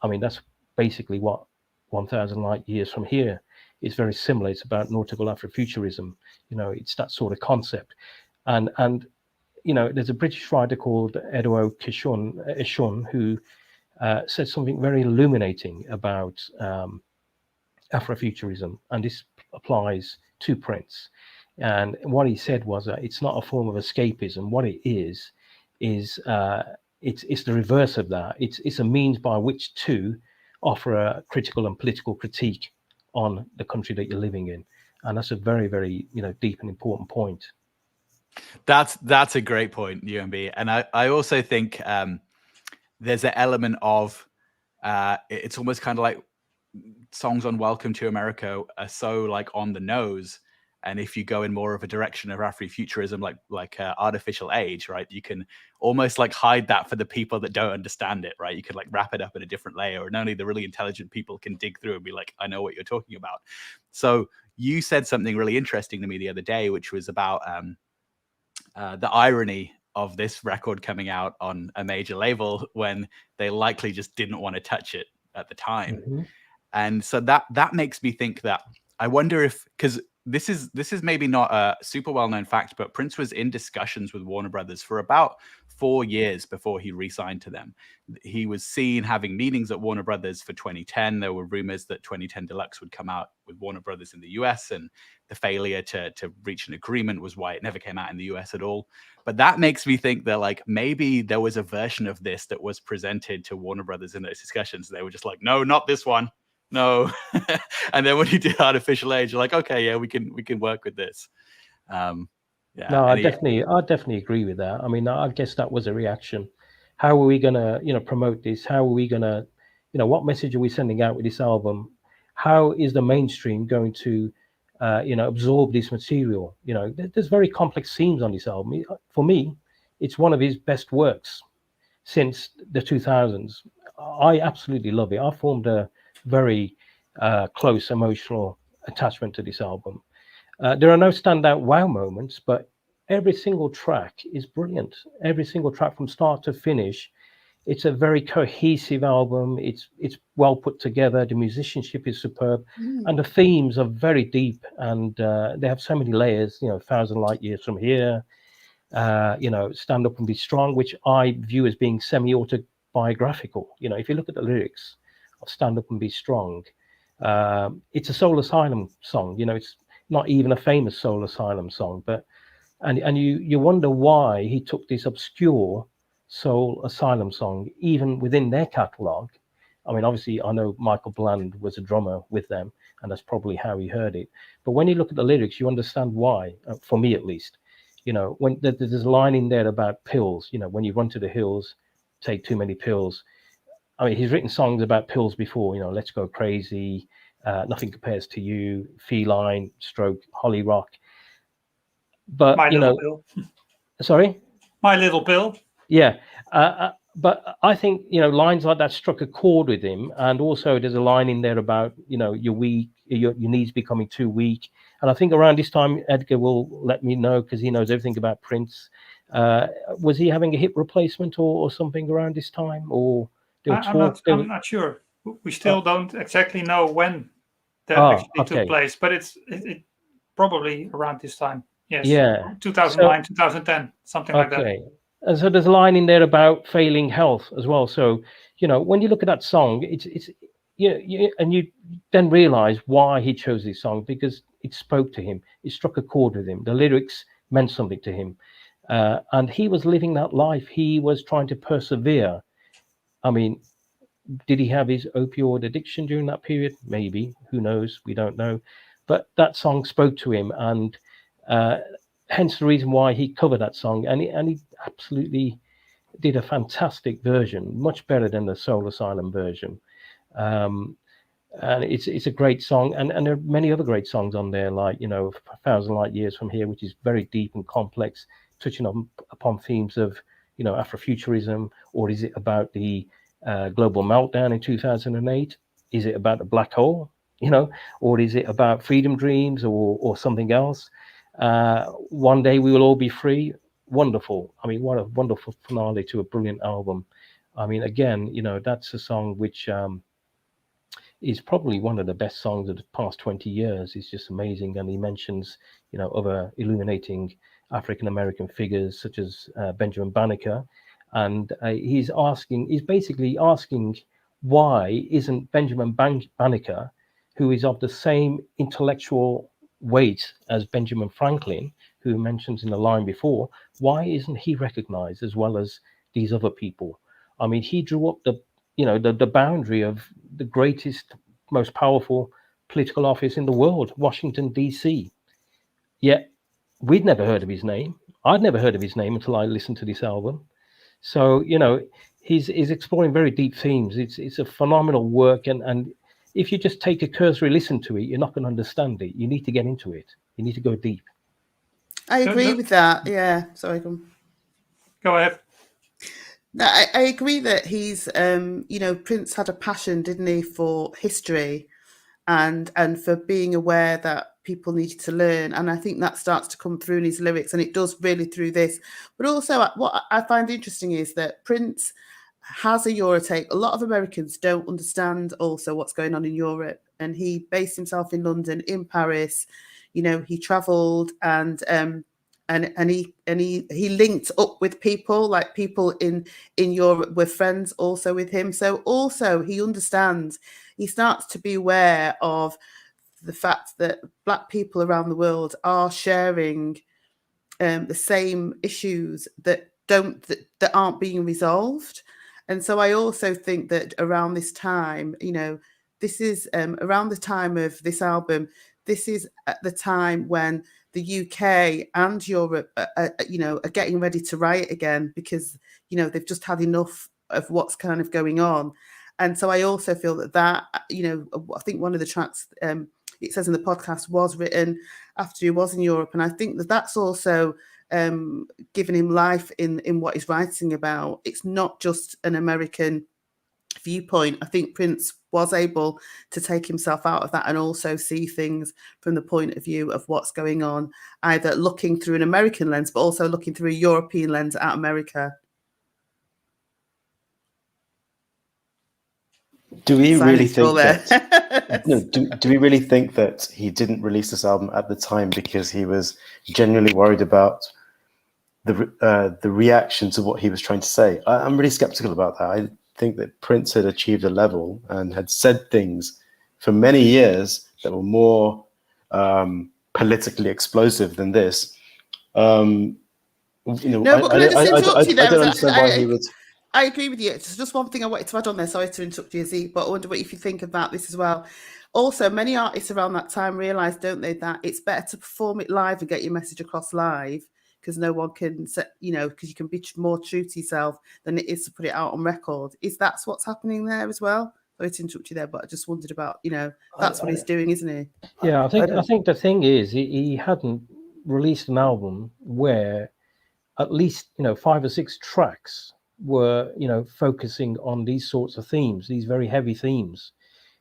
I mean, that's basically what 1000 Light Years From Here is. Very similar. It's about nautical Afrofuturism. You know, it's that sort of concept. And you know, there's a British writer called Edgar Eshun who said something very illuminating about Afrofuturism, and this applies to Prince. And what he said was that it's not a form of escapism. What it is it's the reverse of that. It's a means by which to offer a critical and political critique on the country that you're living in, and that's a very, very, you know, deep and important point. That's a great point, UMB, and I also think there's an element of it's almost kind of like songs on Welcome to America are so like on the nose, And if you go in more of a direction of Afrofuturism, like artificial age, right, you can almost like hide that for the people that don't understand it, right? You could like wrap it up in a different layer, and only the really intelligent people can dig through and be like, I know what you're talking about. So you said something really interesting to me the other day, which was about the irony of this record coming out on a major label when they likely just didn't want to touch it at the time. Mm-hmm. And so that makes me think that I wonder if, because this is maybe not a super well-known fact, but Prince was in discussions with Warner Brothers for about 4 years before he re-signed to them. He was seen having meetings at Warner Brothers for 2010. There were rumors that 2010 Deluxe would come out with Warner Brothers in the US, and the failure to reach an agreement was why it never came out in the US at all. But that makes me think that like maybe there was a version of this that was presented to Warner Brothers in those discussions. They were just like, no, not this one. No. And then when he did Artificial Age, you're like, okay, yeah, we can work with this. Yeah. No, I definitely agree with that. I mean, I guess that was a reaction. How are we gonna, promote this? How are we gonna, what message are we sending out with this album? How is the mainstream going to, absorb this material? There's very complex themes on this album. For me, it's one of his best works since the 2000s. I absolutely love it. I formed a very close emotional attachment to this album. There are no standout wow moments, but every single track is brilliant. Every single track from start to finish. It's a very cohesive album. It's well put together. The musicianship is superb, and the themes are very deep, and they have so many layers. 1,000 Light Years from Here, Stand Up and Be Strong, which I view as being semi-autobiographical. If you look at the lyrics of Stand Up and Be Strong, it's a Soul Asylum song. It's not even a famous Soul Asylum song, but and you wonder why he took this obscure Soul Asylum song even within their catalog. I mean, obviously, I know Michael Bland was a drummer with them, and that's probably how he heard it. But when you look at the lyrics, you understand why. For me, at least, when there's a line in there about pills. When you run to the hills, take too many pills. I mean, he's written songs about pills before. Let's Go Crazy, Nothing Compares to You, Feline, Stroke, Holly Rock. But My Little Pill. Sorry, My Little Pill. Yeah, but I think lines like that struck a chord with him, and also there's a line in there about you're weak, your knees becoming too weak, and I think around this time Edgar will let me know because he knows everything about Prince. Was he having a hip replacement or something around this time, or I'm not sure. We still don't exactly know when that actually took place, but it probably around this time. Yes. Yeah. 2009, 2010, something like that. And so there's a line in there about failing health as well. So, when you look at that song, it's and you then realize why he chose this song, because it spoke to him. It struck a chord with him. The lyrics meant something to him. And he was living that life. He was trying to persevere. I mean, did he have his opioid addiction during that period? Maybe. Who knows? We don't know. But that song spoke to him, and hence the reason why he covered that song. And he absolutely did a fantastic version, much better than the Soul Asylum version. And it's a great song. And there are many other great songs on there, like, 1,000 Light Years from Here, which is very deep and complex, touching upon themes of, Afrofuturism. Or is it about the global meltdown in 2008? Is it about the black hole, or is it about freedom dreams or something else? One Day We Will All Be Free. Wonderful. I mean, what a wonderful finale to a brilliant album. I mean, again, that's a song which is probably one of the best songs of the past 20 years. It's just amazing. And he mentions, other illuminating African-American figures such as Benjamin Banneker. And he's basically asking, why isn't Benjamin Banneker, who is of the same intellectual weight as Benjamin Franklin, who mentions in the line before, why isn't he recognized as well as these other people? I mean, he drew up the boundary of the greatest, most powerful political office in the world, Washington, D.C. Yet we'd never heard of his name. I'd never heard of his name until I listened to this album. So, he's exploring very deep themes. It's a phenomenal work, and if you just take a cursory listen to it, you're not going to understand it. You need to get into it. You need to go deep. I agree with that. Yeah. Sorry, go on. Go ahead. No, I agree that he's, you know, Prince had a passion, didn't he, for history and for being aware that people needed to learn. And I think that starts to come through in his lyrics, and it does really through this. But also what I find interesting is that Prince has a Eurotake. A lot of Americans don't understand also what's going on in Europe. And he based himself in London, in Paris. You know, he travelled and he linked up with people, like people in Europe were friends also with him. So also he understands, he starts to be aware of the fact that Black people around the world are sharing the same issues that aren't being resolved. And so I also think that around this time, you know, this is around the time of this album, this is at the time when the UK and Europe, you know, are getting ready to riot again because, you know, they've just had enough of what's kind of going on. And so I also feel that, you know, I think one of the tracks, it says in the podcast, was written after he was in Europe. And I think that that's also given him life in what he's writing about. It's not just an American viewpoint. I think Prince was able to take himself out of that and also see things from the point of view of what's going on, either looking through an American lens, but also looking through a European lens at America. Do we really think that? No, do we really think that he didn't release this album at the time because he was genuinely worried about the reaction to what he was trying to say? I'm really skeptical about that. I think that Prince had achieved a level and had said things for many years that were more politically explosive than this. You know, No, but can I just interrupt you there? I don't understand why he would. I agree with you. It's just one thing I wanted to add on there. Sorry to interrupt you, Hasit, but I wonder what if you think about this as well. Also, many artists around that time realised, don't they, that it's better to perform it live and get your message across live because no one can, you know, because you can be more true to yourself than it is to put it out on record. Is that what's happening there as well? Sorry to interrupt you there, but I just wondered about, you know, that's what he's doing, isn't he? Yeah, I think the thing is he hadn't released an album where at least, you know, 5 or 6 tracks were, you know, focusing on these sorts of themes, these very heavy themes.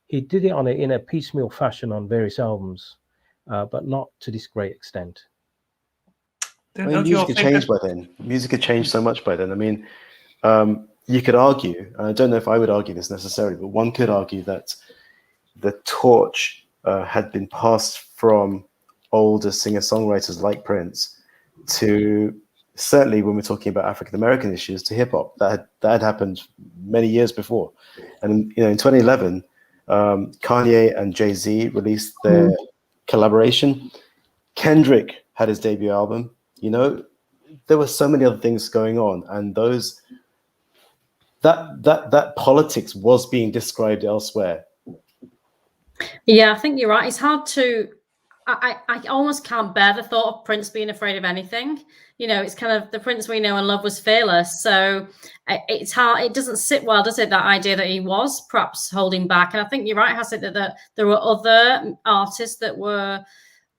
He did it in a piecemeal fashion on various albums, but not to this great extent. I mean, music had changed by then. Music had changed so much by then. I mean, you could argue, and I don't know if I would argue this necessarily, but one could argue that the torch had been passed from older singer-songwriters like Prince to, certainly when we're talking about African-American issues, to hip-hop. That had happened many years before. And, you know, in 2011, Kanye and Jay-Z released their collaboration. Kendrick had his debut album. You know, there were so many other things going on, and that politics was being described elsewhere. Yeah, I think you're right. It's hard to. I almost can't bear the thought of Prince being afraid of anything. You know, it's kind of the Prince we know and love was fearless. So it's hard. It doesn't sit well, does it? That idea that he was perhaps holding back. And I think you're right, Hasit, that there were other artists that were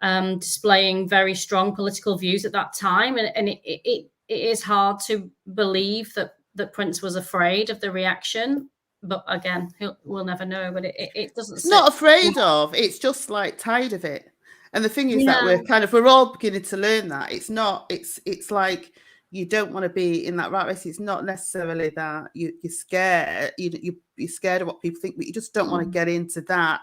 displaying very strong political views at that time. And it is hard to believe that Prince was afraid of the reaction. But again, we'll never know. But it doesn't. It's not afraid of. It's just like tired of it. And the thing is that we're all beginning to learn that it's not. It's like you don't want to be in that rat race. It's not necessarily that you're scared. You're scared of what people think, but you just don't want to get into that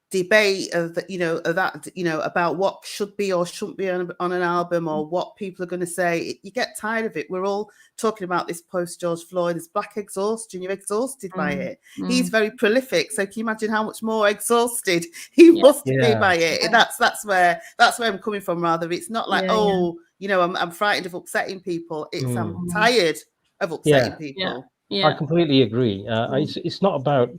debate of that, about what should be or shouldn't be on an album or what people are going to say. You get tired of it. We're all talking about this post George Floyd, this black exhaustion. You're exhausted by it. He's very prolific, so can you imagine how much more exhausted he must be by it? That's where I'm coming from. Rather, it's not like I'm frightened of upsetting people. It's I'm tired of upsetting people. I completely agree. It's not about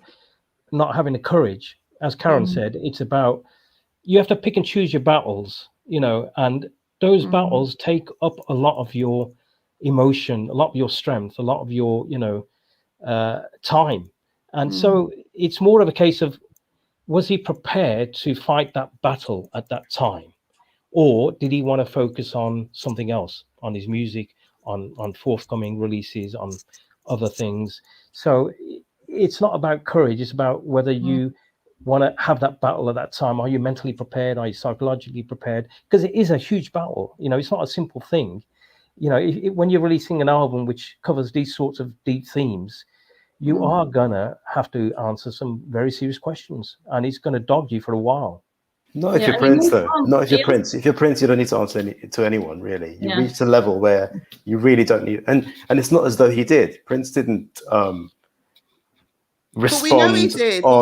not having the courage. As Karen said, it's about you have to pick and choose your battles, and those battles take up a lot of your emotion, a lot of your strength, a lot of your, time. And so it's more of a case of was he prepared to fight that battle at that time? Or did he want to focus on something else, on his music, on forthcoming releases, on other things? So it's not about courage. It's about whether you want to have that battle at that time. Are you mentally prepared? Are you psychologically prepared? Because it is a huge battle. You know, it's not a simple thing. You know, when you're releasing an album which covers these sorts of deep themes, you are gonna have to answer some very serious questions, and it's gonna dog you for a while. Not if you're Prince, though. Not if you're Prince. If you're Prince, you don't need to answer to anyone, really. You reach a level where you really don't need, and it's not as though he did. Prince didn't respond. But we know he did. On...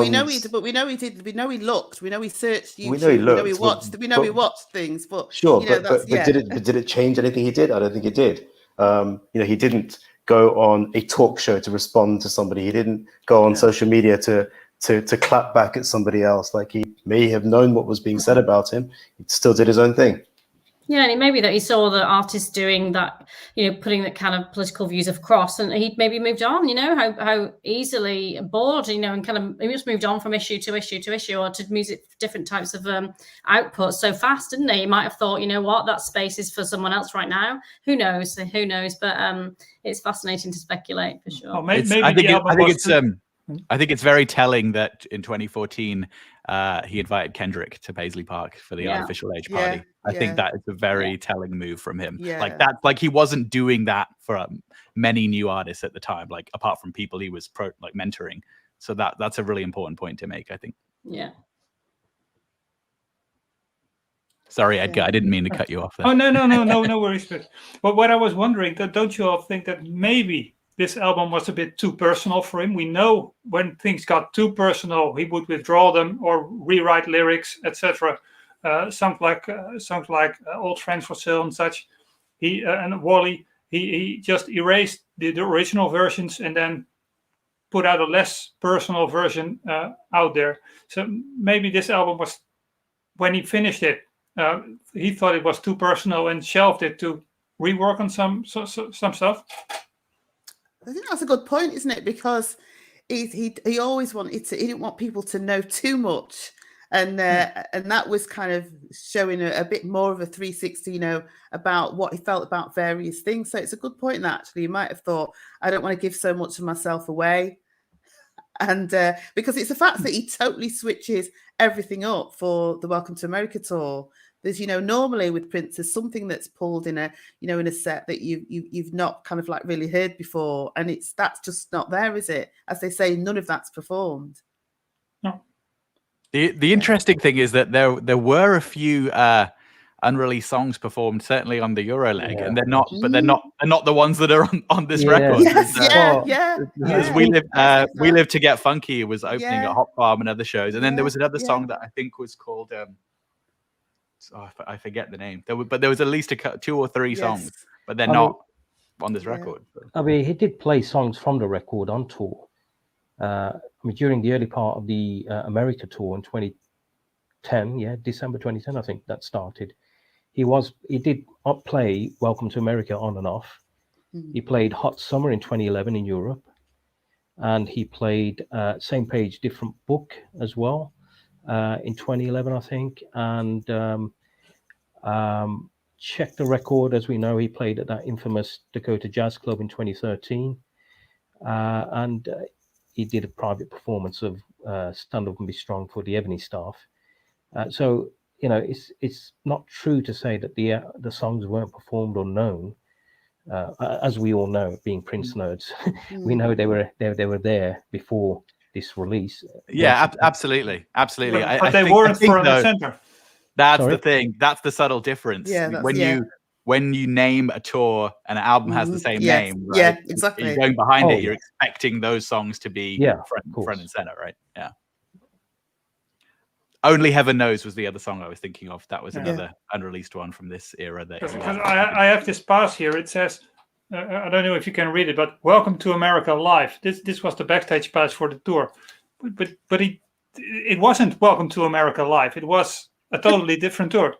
But we know he did. We know he looked. We know he searched YouTube. We know he looked. We know he watched things. But sure, you know, but did it change anything he did? I don't think it did. You know, he didn't go on a talk show to respond to somebody. He didn't go on social media to clap back at somebody else. Like, he may have known what was being said about him. He still did his own thing. Yeah, and it may be that he saw the artist doing that, you know, putting that kind of political views across, and he maybe moved on, you know, how easily bored, you know, and kind of, he just moved on from issue to issue to issue, or to music, different types of output so fast, didn't he? He might have thought, you know what, that space is for someone else right now. Who knows? But it's fascinating to speculate, for sure. Oh, maybe I think it's very telling that in 2014 he invited Kendrick to Paisley Park for the Artificial Age party. I think that is a very telling move from him. Like that, like he wasn't doing that for many new artists at the time, like apart from people he was mentoring. So that's a really important point to make, I think. Yeah. Sorry, Edgar, I didn't mean to cut you off there. Oh, no worries. But what I was wondering, don't you all think that maybe this album was a bit too personal for him? We know when things got too personal, he would withdraw them or rewrite lyrics, etc. Songs like Old Friends for Sale and such. He and Wally, he just erased the original versions and then put out a less personal version out there. So maybe this album was, when he finished it, he thought it was too personal and shelved it to rework on some stuff. I think that's a good point, isn't it? Because he always wanted to. He didn't want people to know too much, and that was kind of showing a bit more of a 360, you know, about what he felt about various things. So it's a good point that actually he might have thought, I don't want to give so much of myself away, and because it's the fact that he totally switches everything up for the Welcome to America tour. There's, you know, normally with Prince, there's something that's pulled in a set that you've not kind of like really heard before, and that's just not there, is it? As they say, none of that's performed. No. The interesting thing is that there were a few unreleased songs performed, certainly on the Euro leg, and they're not the ones that are on this record. Yes, We Live to Get Funky was opening at Hot Farm and other shows, and then there was another song that I think was called. I forget the name. There was at least 2 or 3 songs, but they're not on this record. So. I mean, he did play songs from the record on tour. I mean, during the early part of the America tour in 2010, December 2010, I think that started. He did play Welcome to America on and off. He played Hot Summer in 2011 in Europe, and he played Same Page, Different Book as well. In 2011, I think, and Check the Record, as we know, he played at that infamous Dakota Jazz Club in 2013, and he did a private performance of Stand Up and Be Strong for the Ebony staff. So, you know, it's not true to say that the songs weren't performed or known. As we all know, being Prince nerds, we know they were there before this release. Absolutely. But they weren't front and center. That's the thing. That's the subtle difference. When you name a tour and an album has the same name, right? Yeah, exactly. You're going behind it. You're expecting those songs to be front and center, right? Yeah. Only Heaven Knows was the other song I was thinking of. That was another unreleased one from this era. Because I have this pass here. It says, I don't know if you can read it, but Welcome to America Live. This was the backstage pass for the tour, but it wasn't Welcome to America Live. It was a totally different tour.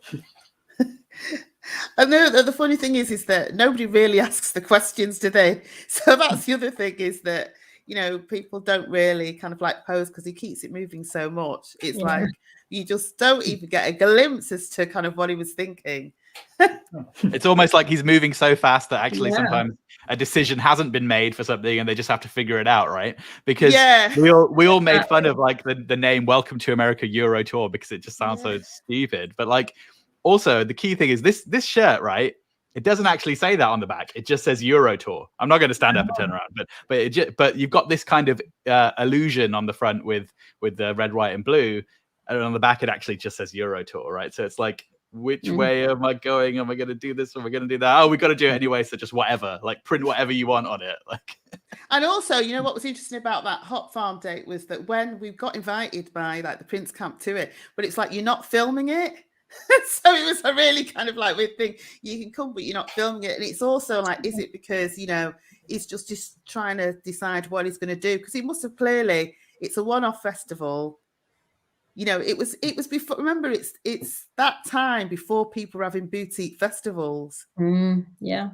And the funny thing is that nobody really asks the questions, do they? So that's the other thing, is that, people don't really kind of like pose because he keeps it moving so much. It's Yeah. like you just don't even get a glimpse as to kind of what he was thinking. It's almost like he's moving so fast that actually Yeah. sometimes a decision hasn't been made for something and they just have to figure it out, right? Because Yeah. we all made fun of like the name Welcome to America Euro Tour because it just sounds so stupid. But like also the key thing is this shirt, right? It doesn't actually say that on the back. It just says Euro Tour. I'm not going to stand up and turn around, but you've got this kind of illusion on the front with the red, white, and blue, and on the back it actually just says Euro Tour, right? So it's like, which way am I going? Am I going to do this? Am I going to do that? Oh, we got to do it anyway. So just whatever, like print whatever you want on it. Like, and also, what was interesting about that Hot Farm date was that when we got invited by like the Prince camp to it, but it's like you're not filming it. So it was a really kind of like weird thing. You can come, but you're not filming it. And it's also like, is it because, he's just trying to decide what he's going to do? Because he must have clearly, it's a one-off festival. It was before, remember, it's that time before people were having boutique festivals. Yeah.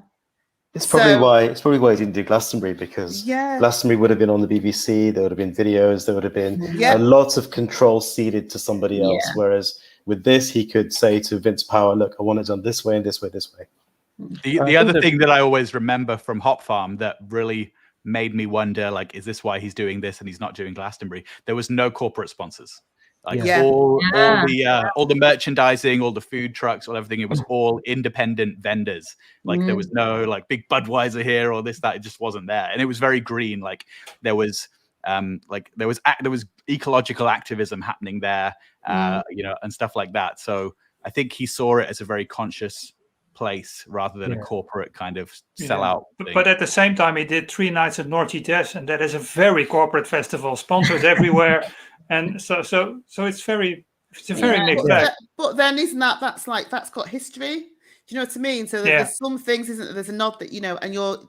It's probably why he didn't do Glastonbury, because Glastonbury would have been on the BBC, there would have been videos, there would have been a lot of control ceded to somebody else. Whereas with this, he could say to Vince Power, look, I want it done this way and this way, this way. The other thing that I always remember from Hop Farm that really made me wonder, like, is this why he's doing this and he's not doing Glastonbury? There was no corporate sponsors. Like all the merchandising, all the food trucks, all everything, it was all independent vendors. Like there was no like big Budweiser here or this, that, it just wasn't there. And it was very green. Like there was ecological activism happening there, and stuff like that. So I think he saw it as a very conscious place rather than a corporate kind of sellout thing. But at the same time, he did 3 nights at North Jazz, and that is a very corporate festival, sponsors everywhere. And so it's a very mixed bag. But then isn't that's got history? Do you know what I mean? So there's some things, isn't there? There's a nod that,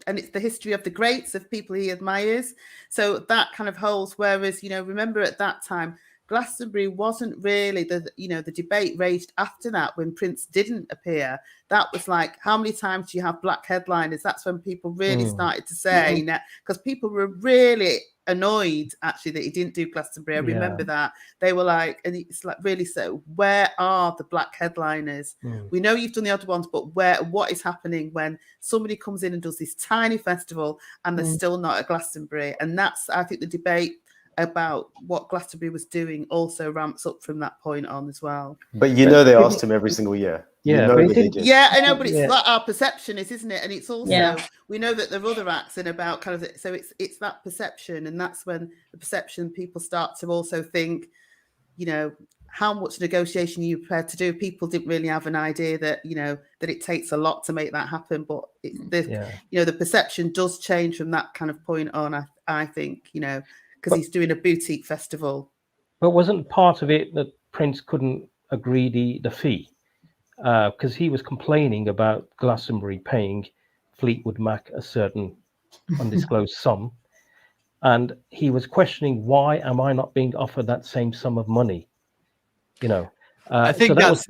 and it's the history of the greats, of people he admires. So that kind of holds. Whereas, remember at that time, Glastonbury wasn't really the debate raged after that when Prince didn't appear. That was like, how many times do you have black headliners? That's when people really started to say, because people were really annoyed actually that he didn't do Glastonbury. I remember that they were like, and it's like, really, so where are the black headliners? We know you've done the other ones, but what is happening when somebody comes in and does this tiny festival and they're still not at Glastonbury? And that's, I think, the debate about what Glastonbury was doing also ramps up from that point on as well. But they asked him every single year. I know, but it's like our perception isn't it? And it's also we know that there are other acts and about kind of, so it's that perception, and that's when the perception people start to also think, how much negotiation are you prepared to do? People didn't really have an idea that that it takes a lot to make that happen, but the perception does change from that kind of point on. I think because he's doing a boutique festival. But wasn't part of it that Prince couldn't agree the fee? Because he was complaining about Glastonbury paying Fleetwood Mac a certain undisclosed sum. And he was questioning, why am I not being offered that same sum of money? I think that's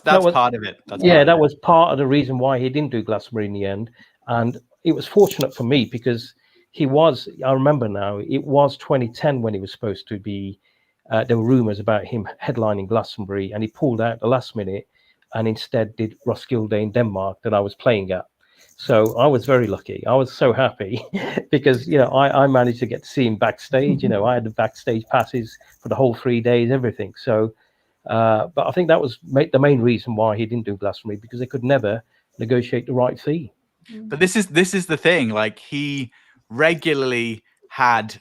part of it. That was part of the reason why he didn't do Glastonbury in the end. And it was fortunate for me because I remember now, it was 2010 when he was supposed to be, there were rumors about him headlining Glastonbury, and he pulled out the last minute and instead did Roskilde in Denmark that I was playing at. So I was very lucky. I was so happy because, I managed to get to see him backstage. I had the backstage passes for the whole 3 days, everything. So, but I think that was the main reason why he didn't do Glastonbury, because they could never negotiate the right fee. But this is the thing, like he regularly had,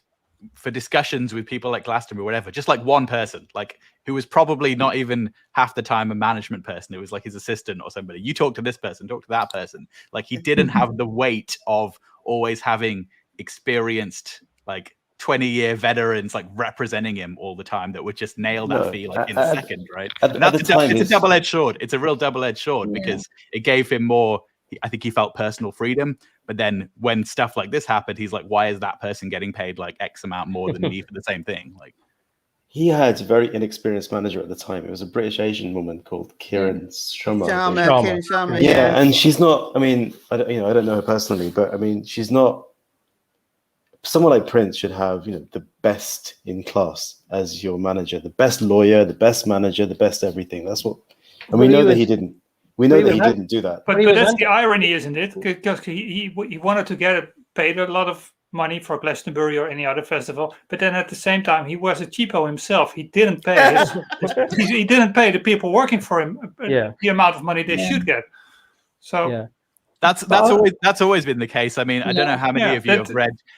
for discussions with people like Glastonbury or whatever, just like one person, like who was probably not even half the time a management person. It was like his assistant or somebody. You talk to this person, talk to that person. Like he didn't have the weight of always having experienced like 20-year veterans like representing him all the time that would just nail that fee like in a second, right? And it's a double-edged sword. It's a real double-edged sword because it gave him more, I think he felt personal freedom. But then when stuff like this happened, he's like, why is that person getting paid like X amount more than me for the same thing? Like, he had a very inexperienced manager at the time. It was a British Asian woman called Kiran Sharma. Yeah, and she's not, I mean, I don't know her personally, but I mean, she's not someone like Prince should have, the best in class as your manager, the best lawyer, the best manager, the best everything. That's what, and we know that he didn't. We know that he didn't do that. But that's the irony, isn't it? Because he wanted to get paid a lot of money for Glastonbury or any other festival, but then at the same time he was a cheapo himself. He didn't pay he didn't pay the people working for him the amount of money they should get. So that's always been the case. I mean, I don't know how many of you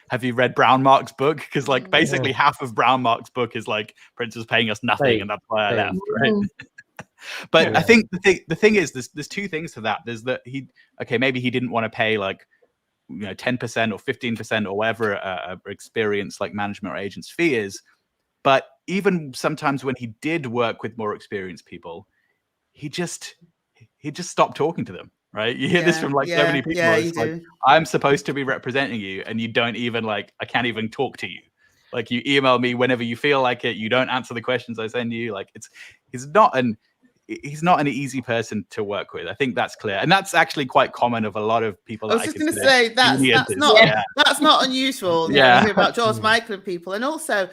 have read Brown Mark's book, because like basically half of Brown Mark's book is like Prince was paying us nothing and that's why I left, right? But I think the thing is, there's two things to that. There's that maybe he didn't want to pay like 10% or 15% or whatever experienced like management or agent's fee is. But even sometimes when he did work with more experienced people, he just stopped talking to them, right? You hear this from like so many people. It's like, I'm supposed to be representing you and you don't even I can't even talk to you. Like, you email me whenever you feel like it. You don't answer the questions I send you. Like, he's not an easy person to work with. I think that's clear, and that's actually quite common of a lot of people. I was just going to say that's not unusual. You hear about George Michael and people, and also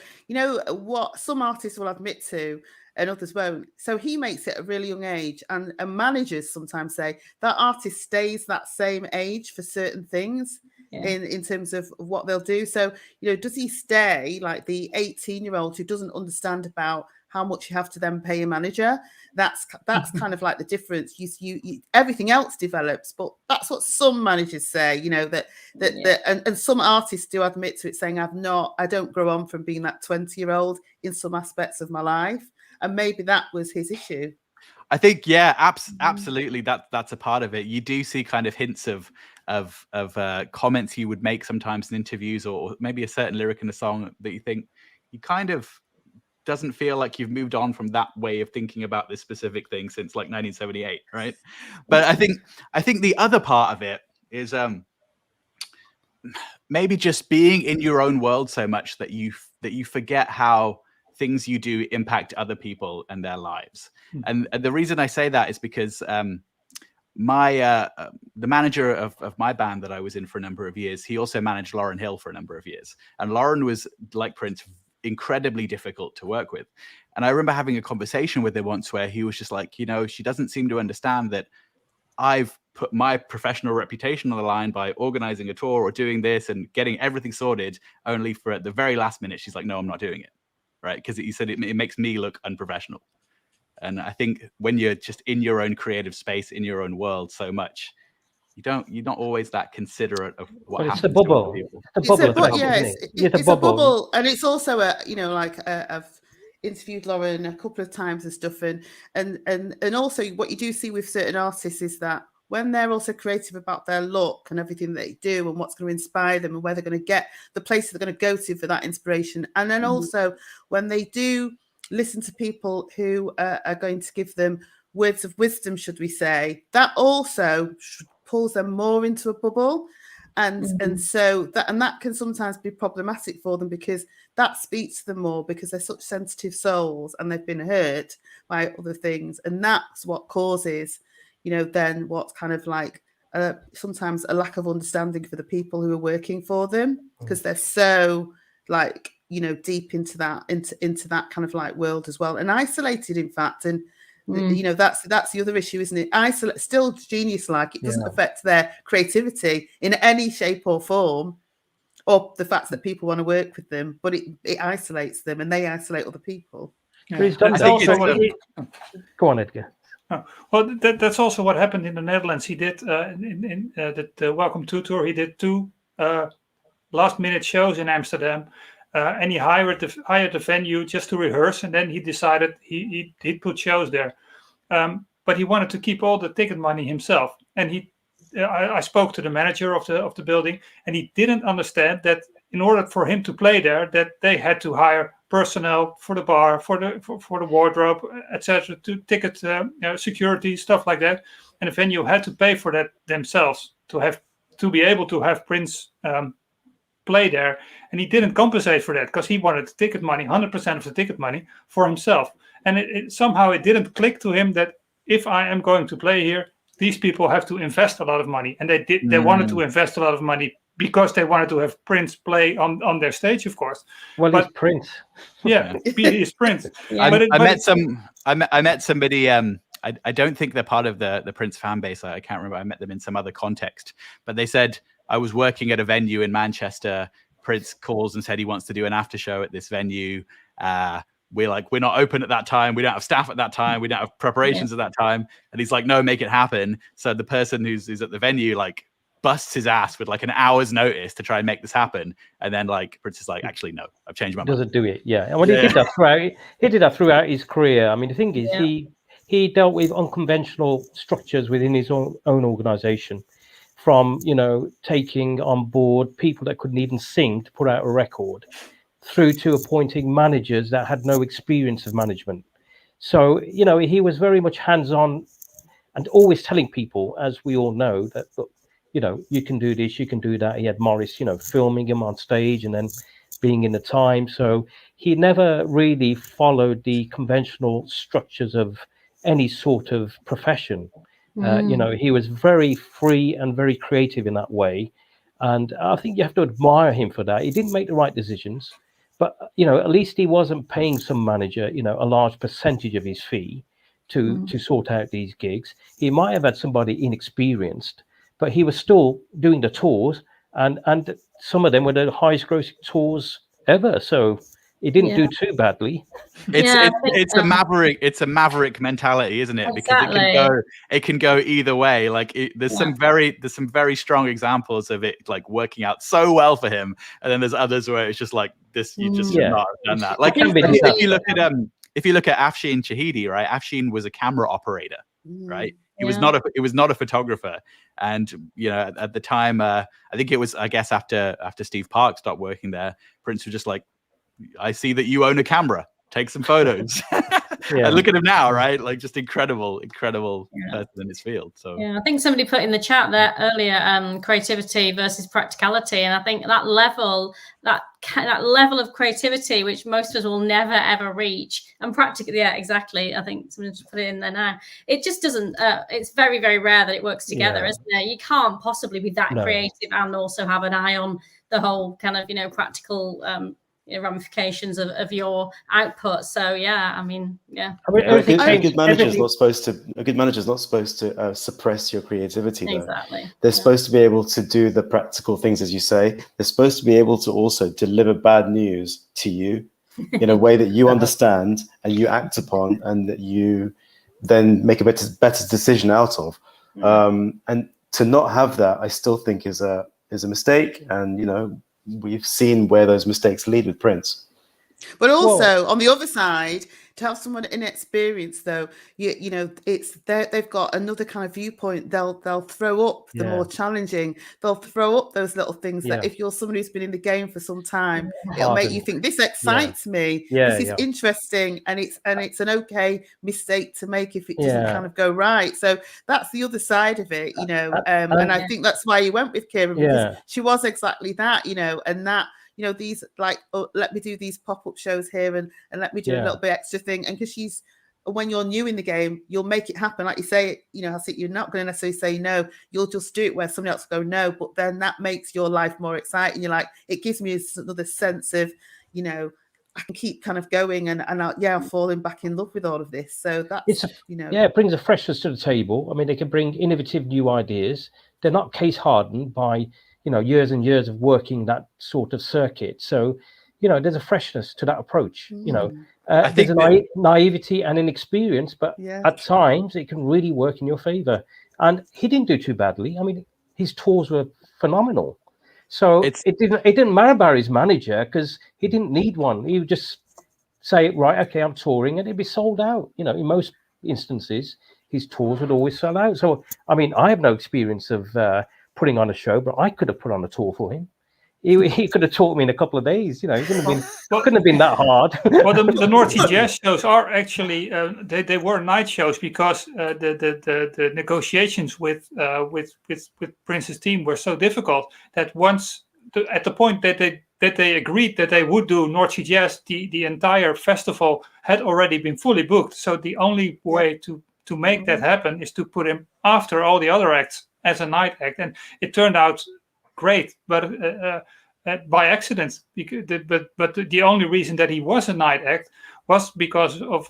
what some artists will admit to and others won't. So he makes it at a really young age, and managers sometimes say that artist stays that same age for certain things. In terms of what they'll do. So, does he stay like the 18-year-old who doesn't understand about how much you have to then pay a manager? That's kind of like the difference. You everything else develops, but that's what some managers say, and some artists do admit to it, saying I don't grow on from being that 20-year-old in some aspects of my life. And maybe that was his issue. I think, absolutely. That's a part of it. You do see kind of hints of comments he would make sometimes in interviews, or maybe a certain lyric in a song that you think he kind of doesn't feel like you've moved on from that way of thinking about this specific thing since like 1978, right? But I think the other part of it is maybe just being in your own world so much that you forget how things you do impact other people and their lives. And the reason I say that is because the manager of my band that I was in for a number of years, he also managed Lauryn Hill for a number of years. And Lauryn was, like Prince, incredibly difficult to work with. And I remember having a conversation with him once where he was just like, she doesn't seem to understand that I've put my professional reputation on the line by organizing a tour or doing this and getting everything sorted, only for at the very last minute, she's like, no, I'm not doing it. Right? Because he said it makes me look unprofessional. And I think when you're just in your own creative space, in your own world so much, you're not always that considerate of what happens. It's a bubble. It's a bubble. And it's also I've interviewed Lauren a couple of times and stuff, and also what you do see with certain artists is that when they're also creative about their look and everything they do and what's going to inspire them and where they're going to get the places they're going to go to for that inspiration. And then also when they do listen to people who are going to give them words of wisdom, should we say, that also pulls them more into a bubble. And so that can sometimes be problematic for them, because that speaks to them more, because they're such sensitive souls and they've been hurt by other things. And that's what causes then what's kind of like sometimes a lack of understanding for the people who are working for them, because they're so like, deep into that kind of like world as well, and isolated, in fact. And that's the other issue, isn't it? Still genius like. It doesn't affect their creativity in any shape or form, or the fact that people want to work with them, but it isolates them and they isolate other people. Go on, Edgar. Well, that's also what happened in the Netherlands. He did in the Welcome to tour. He did 2 last-minute shows in Amsterdam, and he hired the venue just to rehearse. And then he decided he'd put shows there, but he wanted to keep all the ticket money himself. And I spoke to the manager of the building, and he didn't understand that in order for him to play there, that they had to hire personnel for the bar, for the wardrobe, etc., to ticket security, stuff like that. And the venue had to pay for that themselves to be able to have Prince play there. And he didn't compensate for that, because he wanted the ticket money, 100% of the ticket money, for himself. And somehow it didn't click to him that if I am going to play here, these people have to invest a lot of money. And they wanted to invest a lot of money because they wanted to have Prince play on their stage, of course. Well, But he's Prince. yeah, he is Prince. Yeah. I met somebody. I don't think they're part of the Prince fan base. I can't remember. I met them in some other context, but they said I was working at a venue in Manchester. Prince calls and said he wants to do an after show at this venue. We're not open at that time. We don't have staff at that time. We don't have preparations at that time. And he's like, no, make it happen. So the person who's at the venue like busts his ass with like an hour's notice to try and make this happen. And then like Prince is like, actually, no, I've changed my mind. Doesn't do it. Yeah. And when he did that throughout, he did that throughout his career. I mean, the thing is, he dealt with unconventional structures within his own organization, from, taking on board people that couldn't even sing to put out a record, through to appointing managers that had no experience of management. So, he was very much hands-on and always telling people, as we all know, that, look, you can do this, you can do that. He had Morris, filming him on stage and then being in the time. So he never really followed the conventional structures of any sort of profession. He was very free and very creative in that way. And I think you have to admire him for that. He didn't make the right decisions, but, at least he wasn't paying some manager, a large percentage of his fee to sort out these gigs. He might have had somebody inexperienced, but he was still doing the tours, and some of them were the highest grossing tours ever. So it didn't do too badly. It's a maverick mentality, isn't it? Exactly. Because it can go either way. Like there's some very strong examples of it like working out so well for him, and then there's others where it's just like this. You just should not have done that. Like if you look at Afshin Shahidi, right? Afshin was a camera operator, right? He was not a photographer, and at the time, I think it was, I guess after Steve Park stopped working there, Prince was just like, I see that you own a camera. Take some photos. And look at him now, right? Like just incredible person in his field. So I think somebody put in the chat there earlier, creativity versus practicality, and I think that level of creativity, which most of us will never ever reach, and practically, exactly. I think someone just put it in there now. It just doesn't. It's very, very rare that it works together, isn't it? You can't possibly be that creative and also have an eye on the whole kind of practical ramifications of your output. So a good manager's not supposed to suppress your creativity, though. Exactly. They're supposed to be able to do the practical things, as you say. They're supposed to be able to also deliver bad news to you in a way that you understand and you act upon, and that you then make a better decision out of. And to not have that, I still think is a mistake. And we've seen where those mistakes lead with Prince. But also on the other side, to have someone inexperienced, though, it's they've got another kind of viewpoint. They'll throw up the more challenging. They'll throw up those little things that if you're someone who's been in the game for some time, it'll make you think, this excites me. This is interesting, and it's an okay mistake to make if it doesn't kind of go right. So that's the other side of it, and I think that's why you went with Kieran, because she was exactly that, and that. These like, let me do these pop-up shows here and let me do a little bit extra thing. And because when you're new in the game, you'll make it happen. Like you say, Hasit, you're not going to necessarily say no. You'll just do it where somebody else will go no. But then that makes your life more exciting. You're like, it gives me another sense of, I can keep kind of going and I'll falling back in love with all of this. So that's, it brings a freshness to the table. I mean, they can bring innovative new ideas. They're not case hardened by years and years of working that sort of circuit. So, there's a freshness to that approach. I think there's a naivety and inexperience, but at times it can really work in your favor. And he didn't do too badly. I mean, his tours were phenomenal. So it didn't matter about his manager, because he didn't need one. He would just say, right, okay, I'm touring, and it'd be sold out. In most instances, his tours would always sell out. So, I mean, I have no experience of putting on a show, but I could have put on a tour for him. He could have taught me in a couple of days. It couldn't have been that hard. Well, the North Sea Jazz shows are actually they were night shows, because the negotiations with Prince's team were so difficult that at the point that they agreed that they would do North Sea Jazz, the entire festival had already been fully booked. So the only way to make that happen is to put him after all the other acts as a night act, and it turned out great, but by accident. But the only reason that he was a night act was because of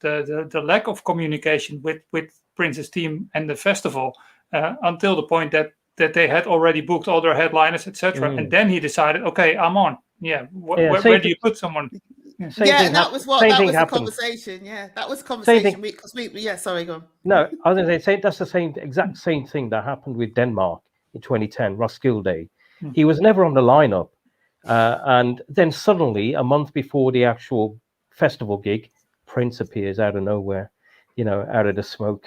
the lack of communication with Prince's team and the festival until the point that they had already booked all their headliners, etc. And then he decided, okay, I'm on. Yeah, where do you put someone? Yeah, that was the conversation. Yeah, that was conversation. Sorry, go on. No, I was going to say that's the exact same thing that happened with Denmark in 2010, Roskilde Day. He was never on the lineup, and then suddenly, a month before the actual festival gig, Prince appears out of nowhere, out of the smoke.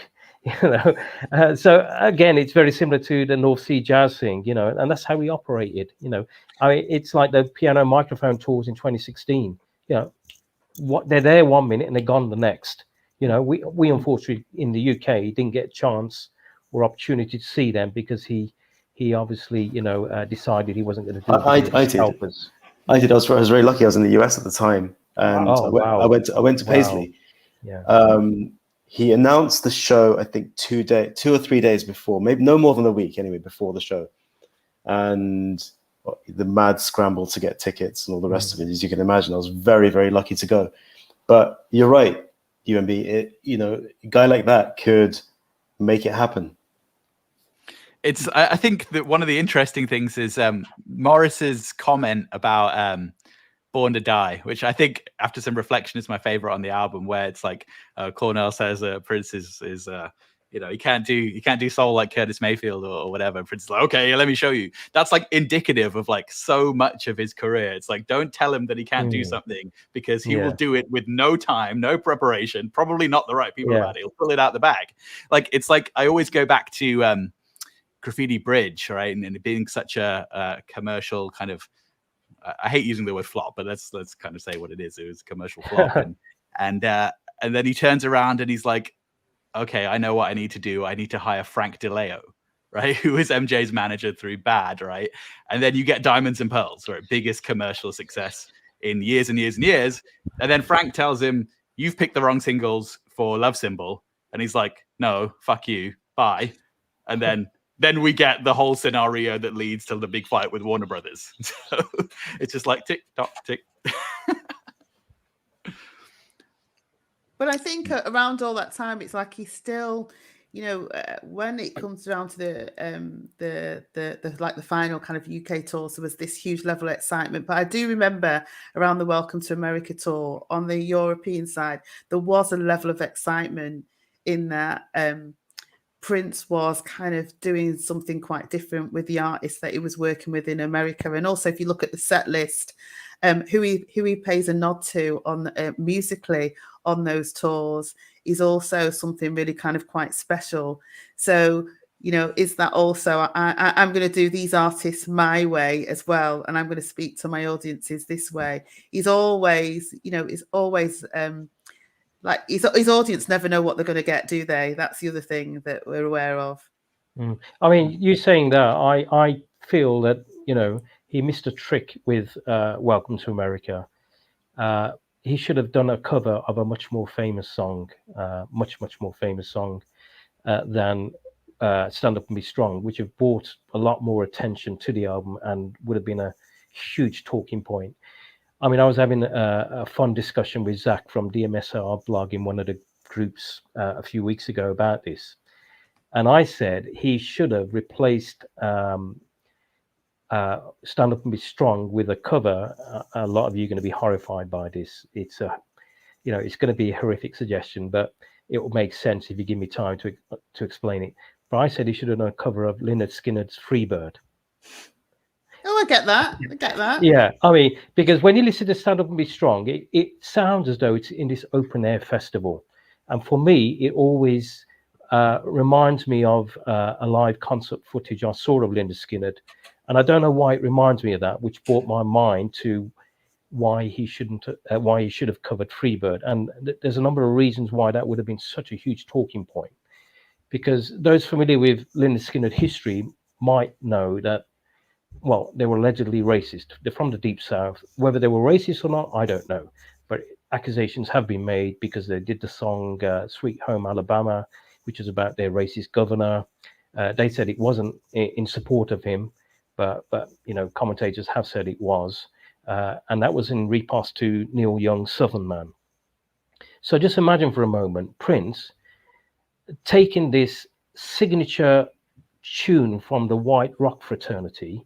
So again, it's very similar to the North Sea Jazz thing, and that's how we operated. I mean, it's like the piano microphone tours in 2016. What they're there 1 minute and they're gone the next. We unfortunately in the UK didn't get a chance or opportunity to see them because he obviously decided he wasn't going to do it. I did. I was very lucky. I was in the US at the time, and I went to Paisley. Yeah. He announced the show, I think 2 or 3 days before, maybe no more than a week anyway, before the show. And the mad scramble to get tickets and all the rest of it, as you can imagine. I was very, very lucky to go. But you're right, UMB, a guy like that could make it happen. I think that one of the interesting things is Morris's comment about Born to Die, which I think after some reflection is my favorite on the album, where it's like Cornell says Prince is he can't do soul like Curtis Mayfield or whatever. Prince is like, okay, let me show you. That's like indicative of like so much of his career. It's like, don't tell him that he can't do something, because he will do it with no time, no preparation, probably not the right people about it. He'll pull it out the bag. Like, it's like, I always go back to Graffiti Bridge, right? And it being such a commercial kind of, I hate using the word flop, but let's kind of say what it is. It was a commercial flop. and then he turns around and he's like, okay, I know what I need to do. I need to hire Frank DeLeo, right? Who is MJ's manager through Bad, right? And then you get Diamonds and Pearls, right? Biggest commercial success in years and years and years. And then Frank tells him, you've picked the wrong singles for Love Symbol. And he's like, no, fuck you, bye. And then we get the whole scenario that leads to the big fight with Warner Brothers. So it's just like tick, tock, tick. But I think around all that time, it's like he's still, when it comes down to the final kind of UK tours, there was this huge level of excitement. But I do remember around the Welcome to America tour on the European side, there was a level of excitement in that Prince was kind of doing something quite different with the artists that he was working with in America. And also, if you look at the set list, who he pays a nod to on musically on those tours is also something really kind of quite special. So, is that also, I'm going to do these artists my way as well, and I'm going to speak to my audiences this way. He's always, like his audience never know what they're going to get, do they? That's the other thing that we're aware of. I mean, you saying that, I feel that, he missed a trick with Welcome to America. He should have done a cover of a much more famous song, much more famous song than Stand Up and Be Strong, which have brought a lot more attention to the album and would have been a huge talking point. I mean, I was having a fun discussion with Zach from DMSR blog in one of the groups a few weeks ago about this. And I said he should have replaced Stand Up and Be Strong with a cover. A lot of you are going to be horrified by this. It's it's going to be a horrific suggestion, but it will make sense if you give me time to explain it. But I said he should have done a cover of Lynyrd Skynyrd's Freebird. Oh, I get that. Yeah, I mean, because when you listen to Stand Up and Be Strong, it sounds as though it's in this open air festival. And for me, it always reminds me of a live concert footage I saw of Lynyrd Skynyrd. And I don't know why it reminds me of that, which brought my mind to why he should have covered Freebird. And there's a number of reasons why that would have been such a huge talking point. Because those familiar with Lynyrd Skynyrd history might know that, well, they were allegedly racist. They're from the Deep South. Whether they were racist or not, I don't know. But accusations have been made because they did the song Sweet Home Alabama, which is about their racist governor. They said it wasn't in support of him, but commentators have said it was, and that was in riposte to Neil Young's Southern Man. So just imagine for a moment Prince taking this signature tune from the white rock fraternity,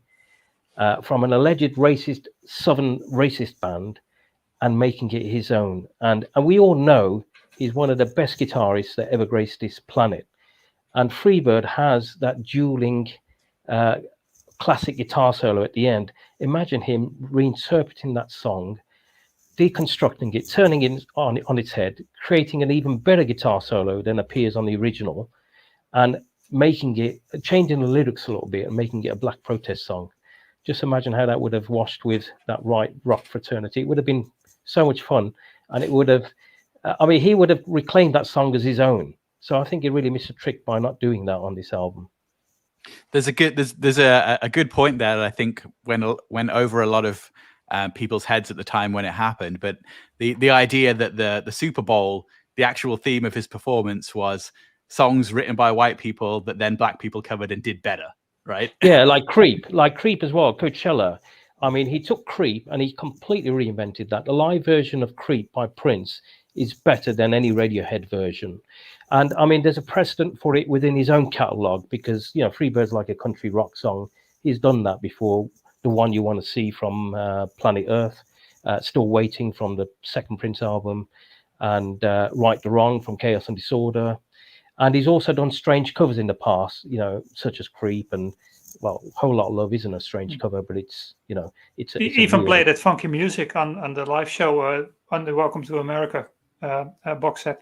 from an alleged racist Southern racist band, and making it his own. And we all know he's one of the best guitarists that ever graced this planet. And Freebird has that dueling classic guitar solo at the end. Imagine him reinterpreting that song, deconstructing it, turning it on its head, creating an even better guitar solo than appears on the original, and making it, changing the lyrics a little bit and making it a black protest song. Just imagine how that would have washed with that right rock fraternity. It would have been so much fun, and it would have, he would have reclaimed that song as his own. So I think he really missed a trick by not doing that on this album. There's a good point there that I think went over a lot of people's heads at the time when it happened. But the idea that the Super Bowl, the actual theme of his performance was songs written by white people that then black people covered and did better, right? Yeah, like Creep as well, Coachella. I mean, he took Creep and he completely reinvented that. The live version of Creep by Prince is better than any Radiohead version. And I mean, there's a precedent for it within his own catalogue, because, Freebird's like a country rock song. He's done that before. The One You Want to See from Planet Earth, Still Waiting from the second Prince album, and Right the Wrong from Chaos and Disorder. And he's also done strange covers in the past, such as Creep and, well, Whole Lot of Love isn't a strange cover, but it's, it's he even played that funky music on the live show on the Welcome to America box set.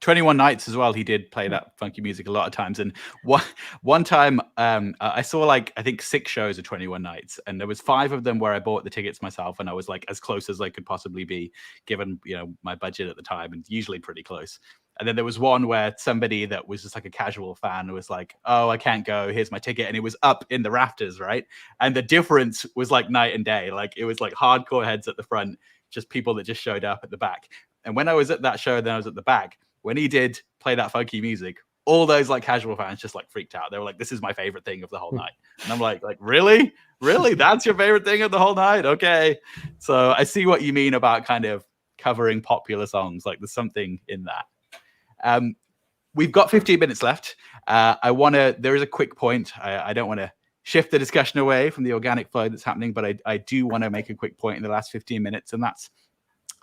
21 Nights as well. He did play that funky music a lot of times. And one time I saw I think 6 shows of 21 Nights, and there was 5 of them where I bought the tickets myself, and I was as close as I could possibly be given, my budget at the time, and usually pretty close. And then there was one where somebody that was just a casual fan was like, oh, I can't go, here's my ticket. And it was up in the rafters, right? And the difference was night and day. It was hardcore heads at the front, just people that just showed up at the back. And when I was at that show, then I was at the back, when he did play that funky music, all those casual fans just freaked out. They were like, this is my favorite thing of the whole night. And I'm like, really? Really? That's your favorite thing of the whole night? Okay. So I see what you mean about kind of covering popular songs. There's something in that. We've got 15 minutes left. There is a quick point. I don't want to shift the discussion away from the organic flow that's happening, but I do want to make a quick point in the last 15 minutes. And that's,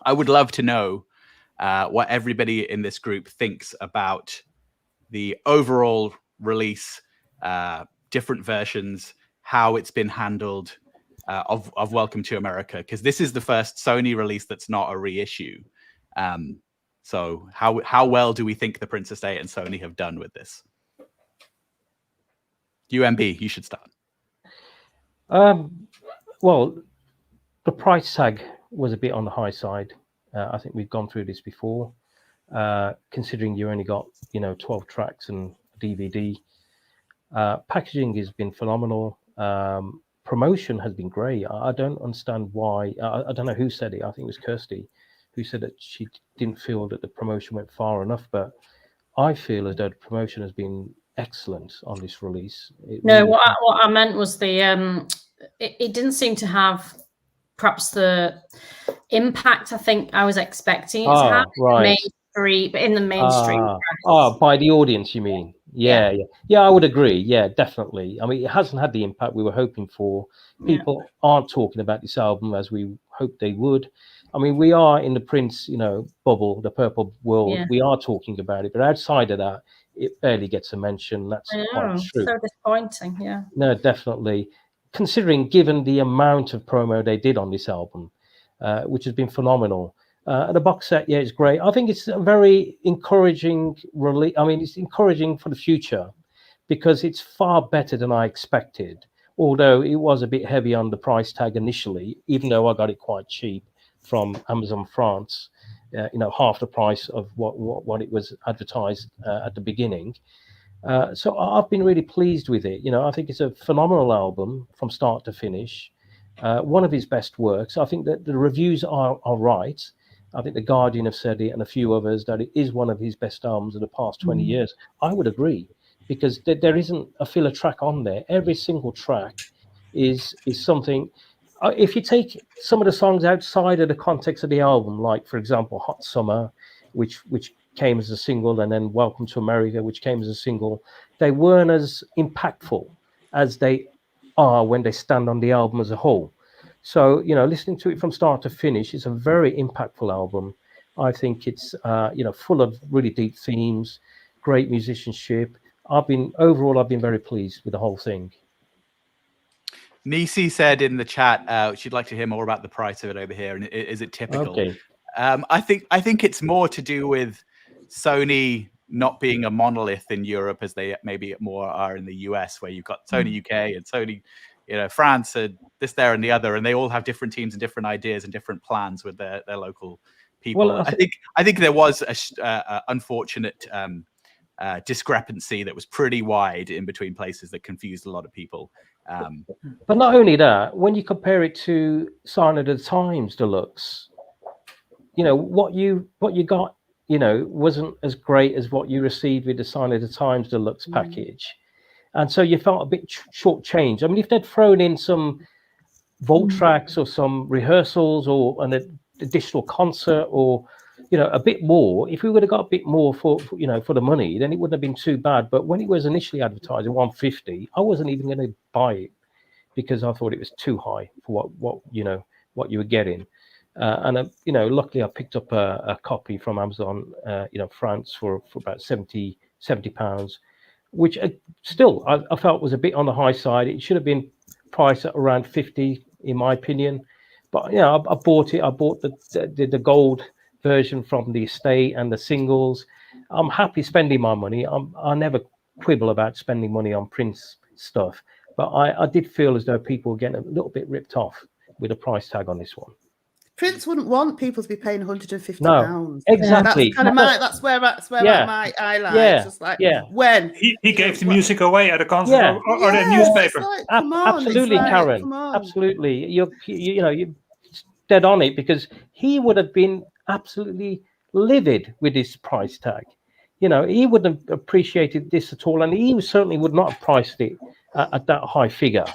I would love to know what everybody in this group thinks about the overall release, different versions, how it's been handled of Welcome to America, because this is the first Sony release that's not a reissue. So how well do we think the Prince Estate and Sony have done with this? UMB, you should start. Well, the price tag was a bit on the high side. I think we've gone through this before, considering you only got 12 tracks and a DVD. Packaging has been phenomenal. Promotion has been great. I don't understand why. I don't know who said it. I think it was Kirsty, who said that she didn't feel that the promotion went far enough, but I feel as though the promotion has been excellent on this release. What I meant was it didn't seem to have perhaps the impact I think I was expecting it to have. Right. In the mainstream. By the audience, you mean? Yeah, I would agree. Yeah, definitely. I mean, it hasn't had the impact we were hoping for. People aren't talking about this album as we hoped they would. I mean, we are in the Prince, bubble, the purple world. Yeah. We are talking about it, but outside of that, it barely gets a mention. That's quite true. So disappointing. Yeah. No, definitely. Considering, given the amount of promo they did on this album, which has been phenomenal. The box set, it's great. I think it's a very encouraging release. I mean, it's encouraging for the future because it's far better than I expected. Although it was a bit heavy on the price tag initially, even though I got it quite cheap from Amazon France, half the price of what it was advertised at the beginning. So I've been really pleased with it. I think it's a phenomenal album from start to finish. One of his best works. I think that the reviews are right. I think The Guardian have said it, and a few others, that it is one of his best albums of the past 20 years. I would agree. because there isn't a filler track on there. Every single track is something. If you take some of the songs outside of the context of the album, like for example, Hot Summer, which came as a single, and then Welcome to America, which came as a single, they weren't as impactful as they are when they stand on the album as a whole. So, you know, listening to it from start to finish, it's a very impactful album. I think it's, you know, full of really deep themes, great musicianship. I've been very pleased with the whole thing. Nisi said in the chat she'd like to hear more about the price of it over here, and is it typical? Okay. I think it's more to do with Sony not being a monolith in Europe as they maybe more are in the US, where you've got Sony UK and Sony, you know, France and this, there, and the other, and they all have different teams and different ideas and different plans with their local people. Well, I think there was a unfortunate discrepancy that was pretty wide in between places that confused a lot of people. But not only that, when you compare it to Sign of the Times Deluxe, you know, what you got, you know, wasn't as great as what you received with the Sign of the Times Deluxe package. And so you felt a bit shortchanged. I mean, if they'd thrown in some vault tracks or some rehearsals or an additional concert or, you know, a bit more, if we would have got a bit more for you know, for the money, then it wouldn't have been too bad. But when it was initially advertised at 150, I wasn't even going to buy it because I thought it was too high for what you know, what you were getting. And you know, luckily I picked up a copy from Amazon, you know, France for about 70 pounds, which still I felt was a bit on the high side. It should have been priced at around 50, in my opinion. But you know, I bought it. I bought the gold version from the estate and the singles. I'm happy spending my money. I never quibble about spending money on Prince stuff, but I did feel as though people were getting a little bit ripped off with a price tag on this one. Prince wouldn't want people to be paying £150. No, exactly. That's kind of that's where my eye lies. Yeah, just like, yeah. When he gave the music away at a concert Yeah. or the newspaper. Like, Absolutely, Karen. Absolutely. You're dead on it, because he would have been absolutely livid with this price tag. You know, he wouldn't have appreciated this at all, and he certainly would not have priced it at that high figure.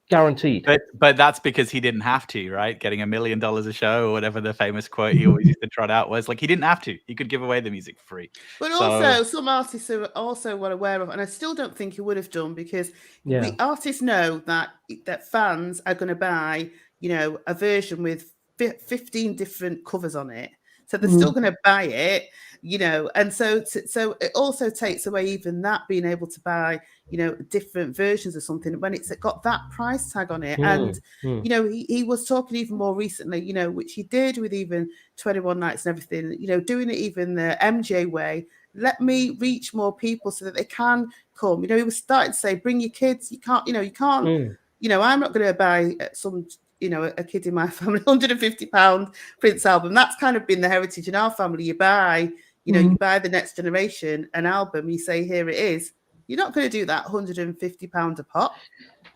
Guaranteed. But that's because he didn't have to, right? Getting $1 million a show or whatever the famous quote he always used to trot out was, like, he didn't have to. He could give away the music for free. But also, some artists are also well aware of, and I still don't think he would have done, because the artists know that fans are going to buy, you know, a version with 15 different covers on it. So they're still going to buy it, you know, and so it also takes away even that being able to buy, you know, different versions of something when it's got that price tag on it. And, you know, he was talking even more recently, you know, which he did with even 21 Nights and everything, you know, doing it even the MJ way. Let me reach more people so that they can come. You know, he was starting to say, bring your kids. You can't, you know, you know, I'm not going to buy some, you know, a kid in my family, £150 Prince album. That's kind of been the heritage in our family. You buy, you know, you buy the Next Generation an album, you say, here it is. You're not going to do that £150 a pop.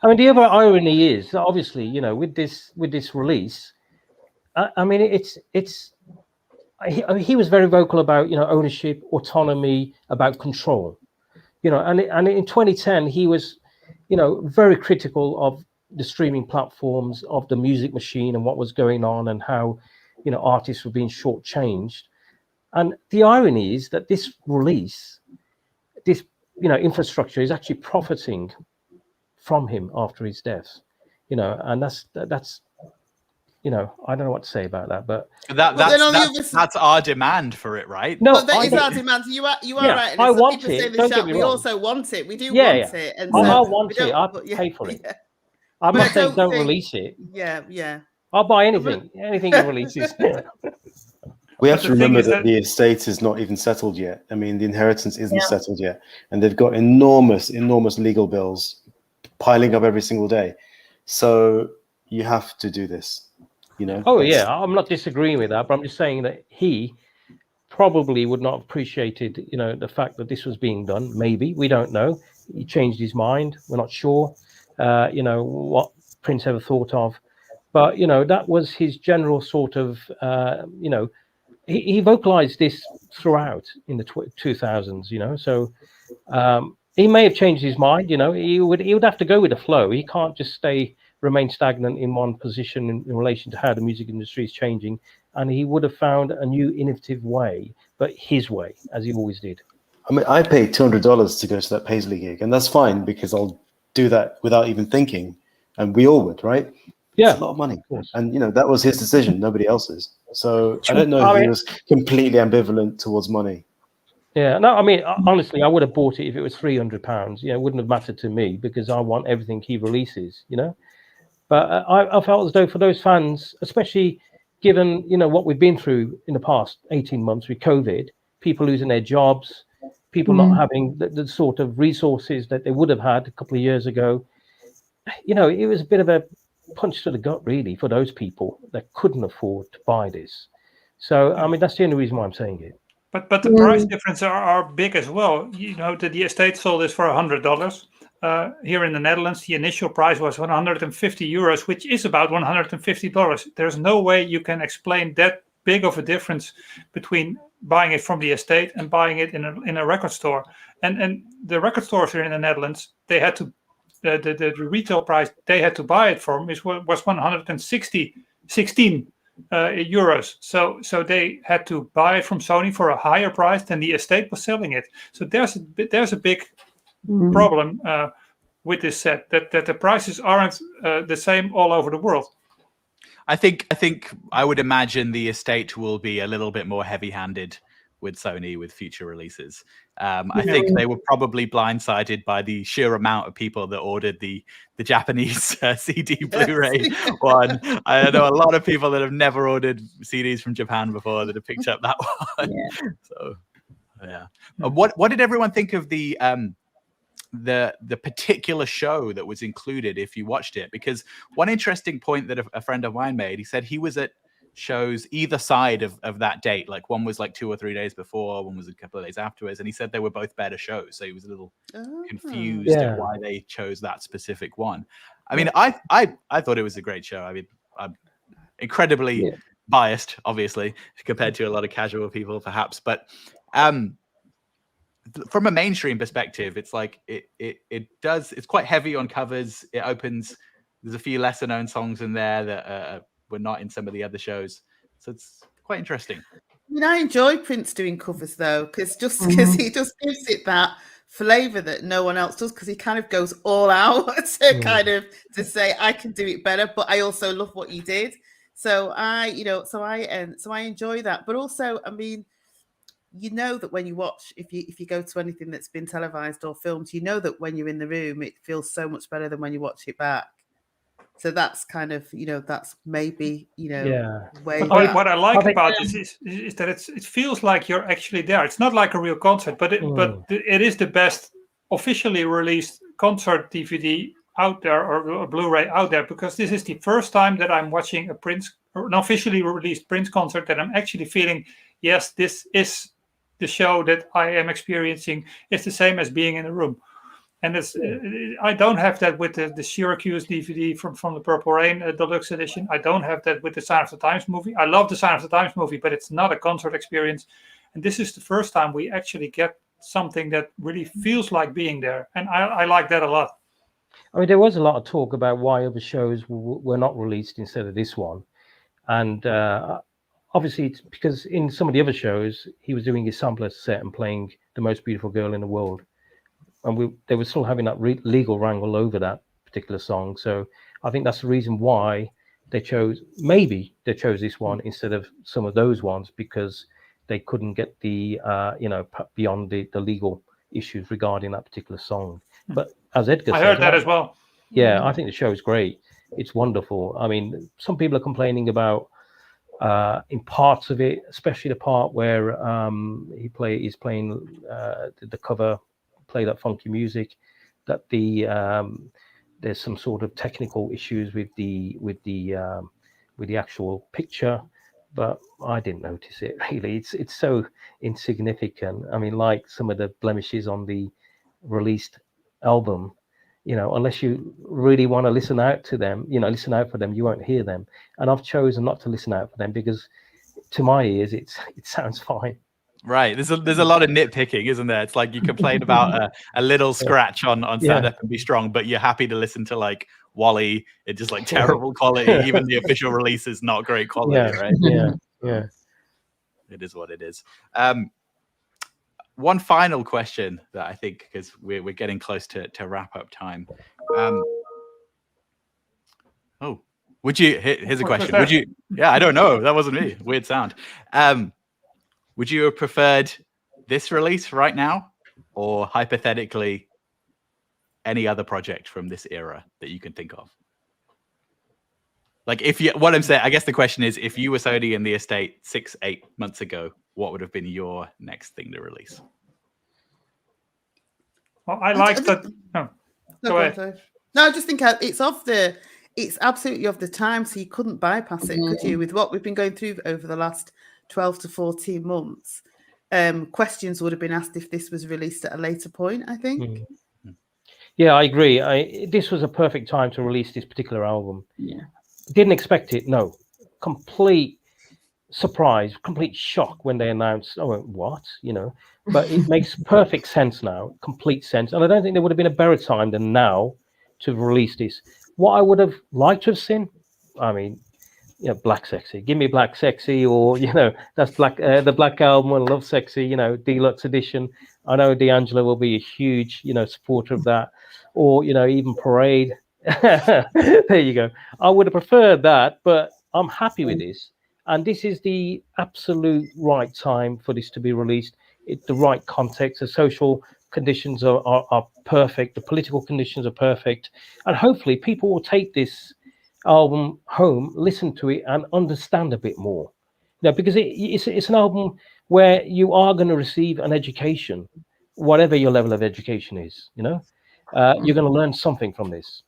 I mean, the other irony is that obviously, you know, with this release, I mean, he was very vocal about, you know, ownership, autonomy, about control, you know, and in 2010 he was, you know, very critical of the streaming platforms, of the music machine and what was going on, and how, you know, artists were being shortchanged. And the irony is that this release, this, you know, infrastructure is actually profiting from him after his death, you know, and that's you know, I don't know what to say about that, but that's our demand for it, right? No, that is our demand. You are right. And I want it. Don't get me wrong. We also want it. We do want it. And so I want it. I'll pay for it. I'm not saying don't release it. Yeah. I'll buy anything he releases. We have to remember that the estate is not even settled yet. I mean, the inheritance isn't settled yet. And they've got enormous legal bills piling up every single day. So you have to do this, you know? Oh, yeah. I'm not disagreeing with that, but I'm just saying that he probably would not have appreciated, you know, the fact that this was being done. Maybe. We don't know. He changed his mind. We're not sure, you know, what Prince ever thought of. But, you know, that was his general sort of, you know, he vocalized this throughout in the 2000s, you know. So He may have changed his mind. He would have to go with the flow. He can't just remain stagnant in one position in relation to how the music industry is changing. And he would have found a new innovative way, but his way, as he always did. I mean, I paid $200 to go to that Paisley gig, and that's fine because I'll do that without even thinking, and we all would, right? Yeah, it's a lot of money, and that was his decision, nobody else's. So I don't know if he was completely ambivalent towards money. Yeah, no, I mean, honestly, I would have bought it if it was £300. It wouldn't have mattered to me because I want everything he releases. But I felt as though for those fans, especially given what we've been through in the past 18 months with COVID, people losing their jobs, people not having the sort of resources that they would have had a couple of years ago, it was a bit of a punch to the gut, really, for those people that couldn't afford to buy this. So, I mean, that's the only reason why I'm saying it. But the price differences are big as well. The estate sold this for $100. Here in the Netherlands, the initial price was €150, which is about $150. There's no way you can explain that big of a difference between buying it from the estate and buying it in a record store. And the record stores here in the Netherlands, they had to the retail price they had to buy it from was €116. So they had to buy it from Sony for a higher price than the estate was selling it. So there's a big problem with this set that the prices aren't the same all over the world. I think I would imagine the estate will be a little bit more heavy-handed with Sony with future releases. I think they were probably blindsided by the sheer amount of people that ordered the Japanese CD Blu-ray one. I know a lot of people that have never ordered CDs from Japan before that have picked up that one. So, yeah. What did everyone think of the particular show that was included if you watched it? Because one interesting point that a friend of mine made, he said he was at shows either side of that date. Like one was like 2 or 3 days before, one was a couple of days afterwards, and he said they were both better shows. So he was a little confused at why they chose that specific one. I mean, I thought it was a great show. I mean, I'm incredibly biased, obviously, compared to a lot of casual people, perhaps, but from a mainstream perspective, it's like it's quite heavy on covers. It opens. There's a few lesser known songs in there that were not in some of the other shows, so it's quite interesting. I mean, I enjoy Prince doing covers though, because he just gives it that flavor that no one else does, because he kind of goes all out to say I can do it better, but I also love what you did. So I enjoy that. But also, I mean, that when you watch, if you go to anything that's been televised or filmed, that when you're in the room, it feels so much better than when you watch it back. So that's kind of, that's maybe, way. What I like about this is that it feels like you're actually there. It's not like a real concert, but it is the best officially released concert DVD out there or Blu-ray out there, because this is the first time that I'm watching an officially released Prince concert that I'm actually feeling, yes, this is the show that I am experiencing. It's the same as being in a room. And I don't have that with the Syracuse DVD from the Purple Rain Deluxe edition. I don't have that with the Sign of the Times movie. I love the Sign of the Times movie, but it's not a concert experience. And this is the first time we actually get something that really feels like being there. And I like that a lot. I mean, there was a lot of talk about why other shows were not released instead of this one. And obviously, it's because in some of the other shows, he was doing his sampler set and playing The Most Beautiful Girl in the World. And they were still having that legal wrangle over that particular song. So I think that's the reason why they chose this one instead of some of those ones, because they couldn't get the, beyond the legal issues regarding that particular song. But as Edgar said, I heard that as well. Yeah, I think the show is great. It's wonderful. I mean, some people are complaining about in parts of it, especially the part where he's playing the cover, play that funky music, that there's some sort of technical issues with the actual picture, but I didn't notice it really. It's so insignificant. I mean, like some of the blemishes on the released album, unless you really want to listen out for them, you won't hear them. And I've chosen not to listen out for them because to my ears, it sounds fine. Right. There's a lot of nitpicking, isn't there? It's like you complain about a little scratch on stand up and be strong, but you're happy to listen to like Wally. It's just like terrible quality. Even the official release is not great quality, right? Yeah. It is what it is. One final question that I think, because we're getting close to wrap up time. Here's a question. Would you? Yeah, I don't know. That wasn't me. Weird sound. Would you have preferred this release right now, or hypothetically any other project from this era that you can think of? Like, what I'm saying, I guess the question is, if you were Sony in the estate 6-8 months ago, what would have been your next thing to release? Well, I like that. Go ahead. No, I just think it's absolutely of the time, so you couldn't bypass it, could you? With what we've been going through over the last 12 to 14 months, questions would have been asked if this was released at a later point, I think. Yeah, I agree. This was a perfect time to release this particular album. Yeah. Didn't expect it, no. Complete surprise, complete shock when they announced, I went, what? But it makes perfect sense now, complete sense. And I don't think there would have been a better time than now to release this. What I would have liked to have seen, I mean, Black Sexy. Give me Black Sexy, or that's the Black Album and Love Sexy, Deluxe edition. I know D'Angelo will be a huge, supporter of that, or even Parade. There you go. I would have preferred that, but I'm happy with this, and this is the absolute right time for this to be released. It's the right context. The social conditions are perfect. The political conditions are perfect, and hopefully people will take this album home, listen to it, and understand a bit more. Because it's an album where you are going to receive an education, whatever your level of education is. You're going to learn something from this.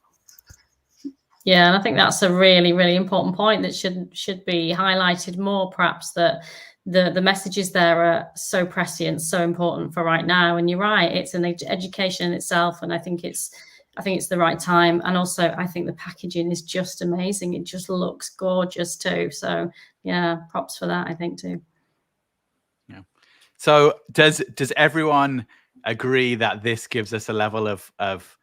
Yeah, and I think that's a really, really important point that should be highlighted more. Perhaps that the messages there are so prescient, so important for right now. And you're right, it's an education in itself, and I think it's the right time. And also, I think the packaging is just amazing. It just looks gorgeous too. So yeah, props for that, I think, too. Yeah. So does everyone agree that this gives us a level of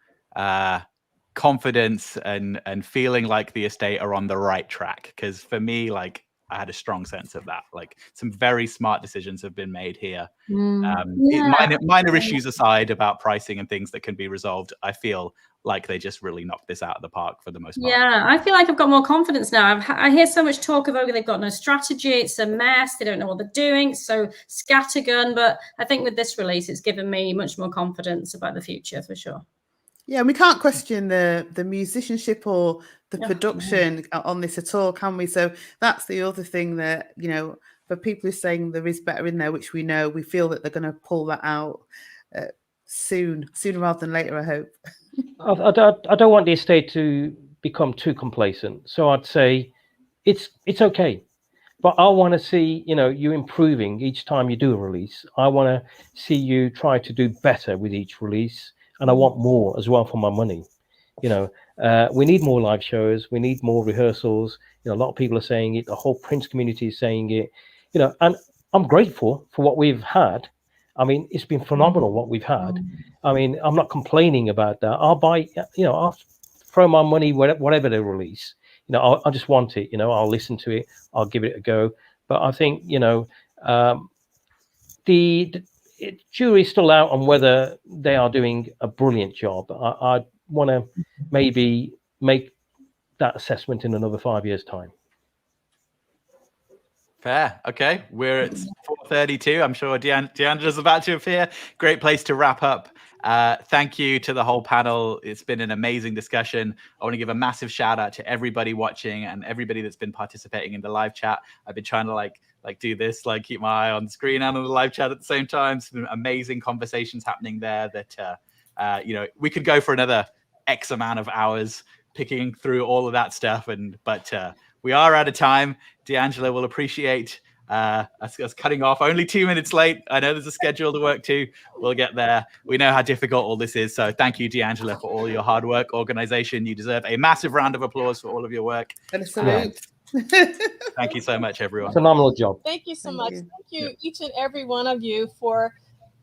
confidence and feeling like the estate are on the right track? Because for me, like, I had a strong sense of that. Like, some very smart decisions have been made here. Minor issues aside about pricing and things that can be resolved, I feel like they just really knocked this out of the park for the most part. Yeah, I feel like I've got more confidence now. I hear so much talk of, they've got no strategy, it's a mess, they don't know what they're doing, so scattergun. But I think with this release, it's given me much more confidence about the future, for sure. Yeah, and we can't question the musicianship or the production on this at all, can we? So that's the other thing that, for people who are saying there is better in there, which we know, we feel that they're going to pull that out sooner rather than later, I hope. I don't want the estate to become too complacent. So I'd say it's okay. But I want to see, you improving each time you do a release. I want to see you try to do better with each release. And I want more as well for my money. We need more live shows. We need more rehearsals. A lot of people are saying it. The whole Prince community is saying it. And I'm grateful for what we've had. I mean, it's been phenomenal what we've had. I mean, I'm not complaining about that. I'll buy, I'll throw my money whatever they release. I just want it. I'll listen to it. I'll give it a go. But I think, the jury's still out on whether they are doing a brilliant job. I want to maybe make that assessment in another 5 years' time. Fair. Okay. We're at 4:32. I'm sure D'Angelo's about to appear. Great place to wrap up. Thank you to the whole panel. It's been an amazing discussion. I want to give a massive shout out to everybody watching and everybody that's been participating in the live chat. I've been trying to like do this, keep my eye on the screen and on the live chat at the same time. Some amazing conversations happening there that, we could go for another X amount of hours picking through all of that stuff. But we are out of time. D'Angelo will appreciate us cutting off only 2 minutes late. I know there's a schedule to work to. We'll get there. We know how difficult all this is. So thank you, D'Angelo, for all your hard work, organization. You deserve a massive round of applause for all of your work. And a salute. Thank you so much, everyone. Phenomenal job. Thank you so Thank much. you. Thank you, each and every one of you, for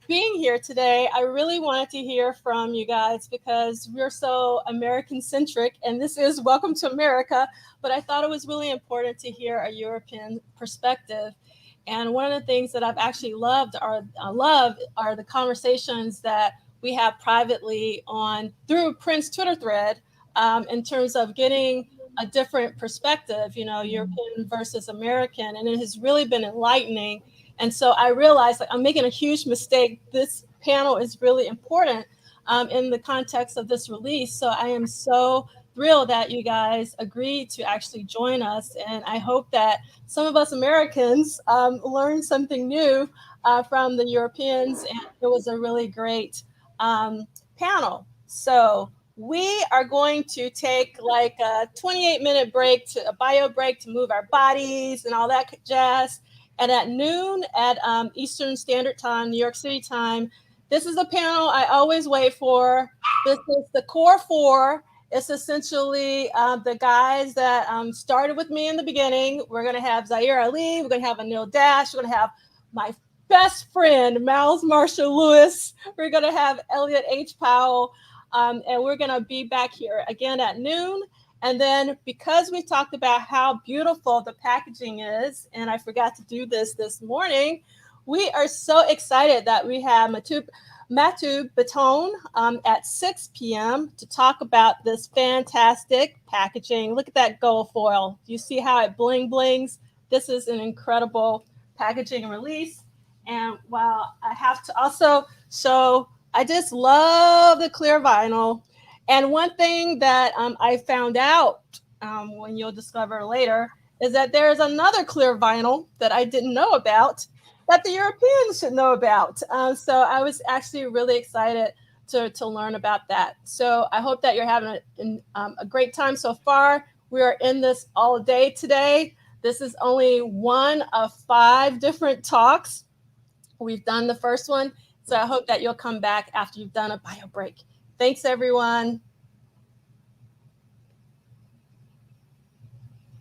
being here today. I really wanted to hear from you guys because we're so American-centric, and this is Welcome to America, but I thought it was really important to hear a European perspective. And one of the things that I've actually loved are the conversations that we have privately through Prince Twitter thread, in terms of getting a different perspective, European versus American, and it has really been enlightening. And so I realized, like, I'm making a huge mistake. This panel is really important in the context of this release. So I am so thrilled that you guys agreed to actually join us. And I hope that some of us Americans learned something new from the Europeans. And it was a really great panel. So we are going to take like a 28-minute break, a bio break, to move our bodies and all that jazz. And at noon at Eastern Standard Time, New York City time, this is a panel I always wait for. This is the core four. It's essentially the guys that started with me in the beginning. We're going to have Zaire Ali. We're going to have Anil Dash. We're going to have my best friend, Miles Marshall Lewis. We're going to have Elliot H. Powell. And we're going to be back here again at noon. And then, because we talked about how beautiful the packaging is, and I forgot to do this morning, we are so excited that we have Mathieu Baton at 6 p.m. to talk about this fantastic packaging. Look at that gold foil. Do you see how it bling blings? This is an incredible packaging release. And while I have to also show, I just love the clear vinyl. And one thing that I found out, when you'll discover later, is that there's another clear vinyl that I didn't know about that the Europeans should know about. So I was actually really excited to learn about that. So I hope that you're having a great time so far. We are in this all day today. This is only one of 5 different talks. We've done the first one. So I hope that you'll come back after you've done a bio break. Thanks, everyone.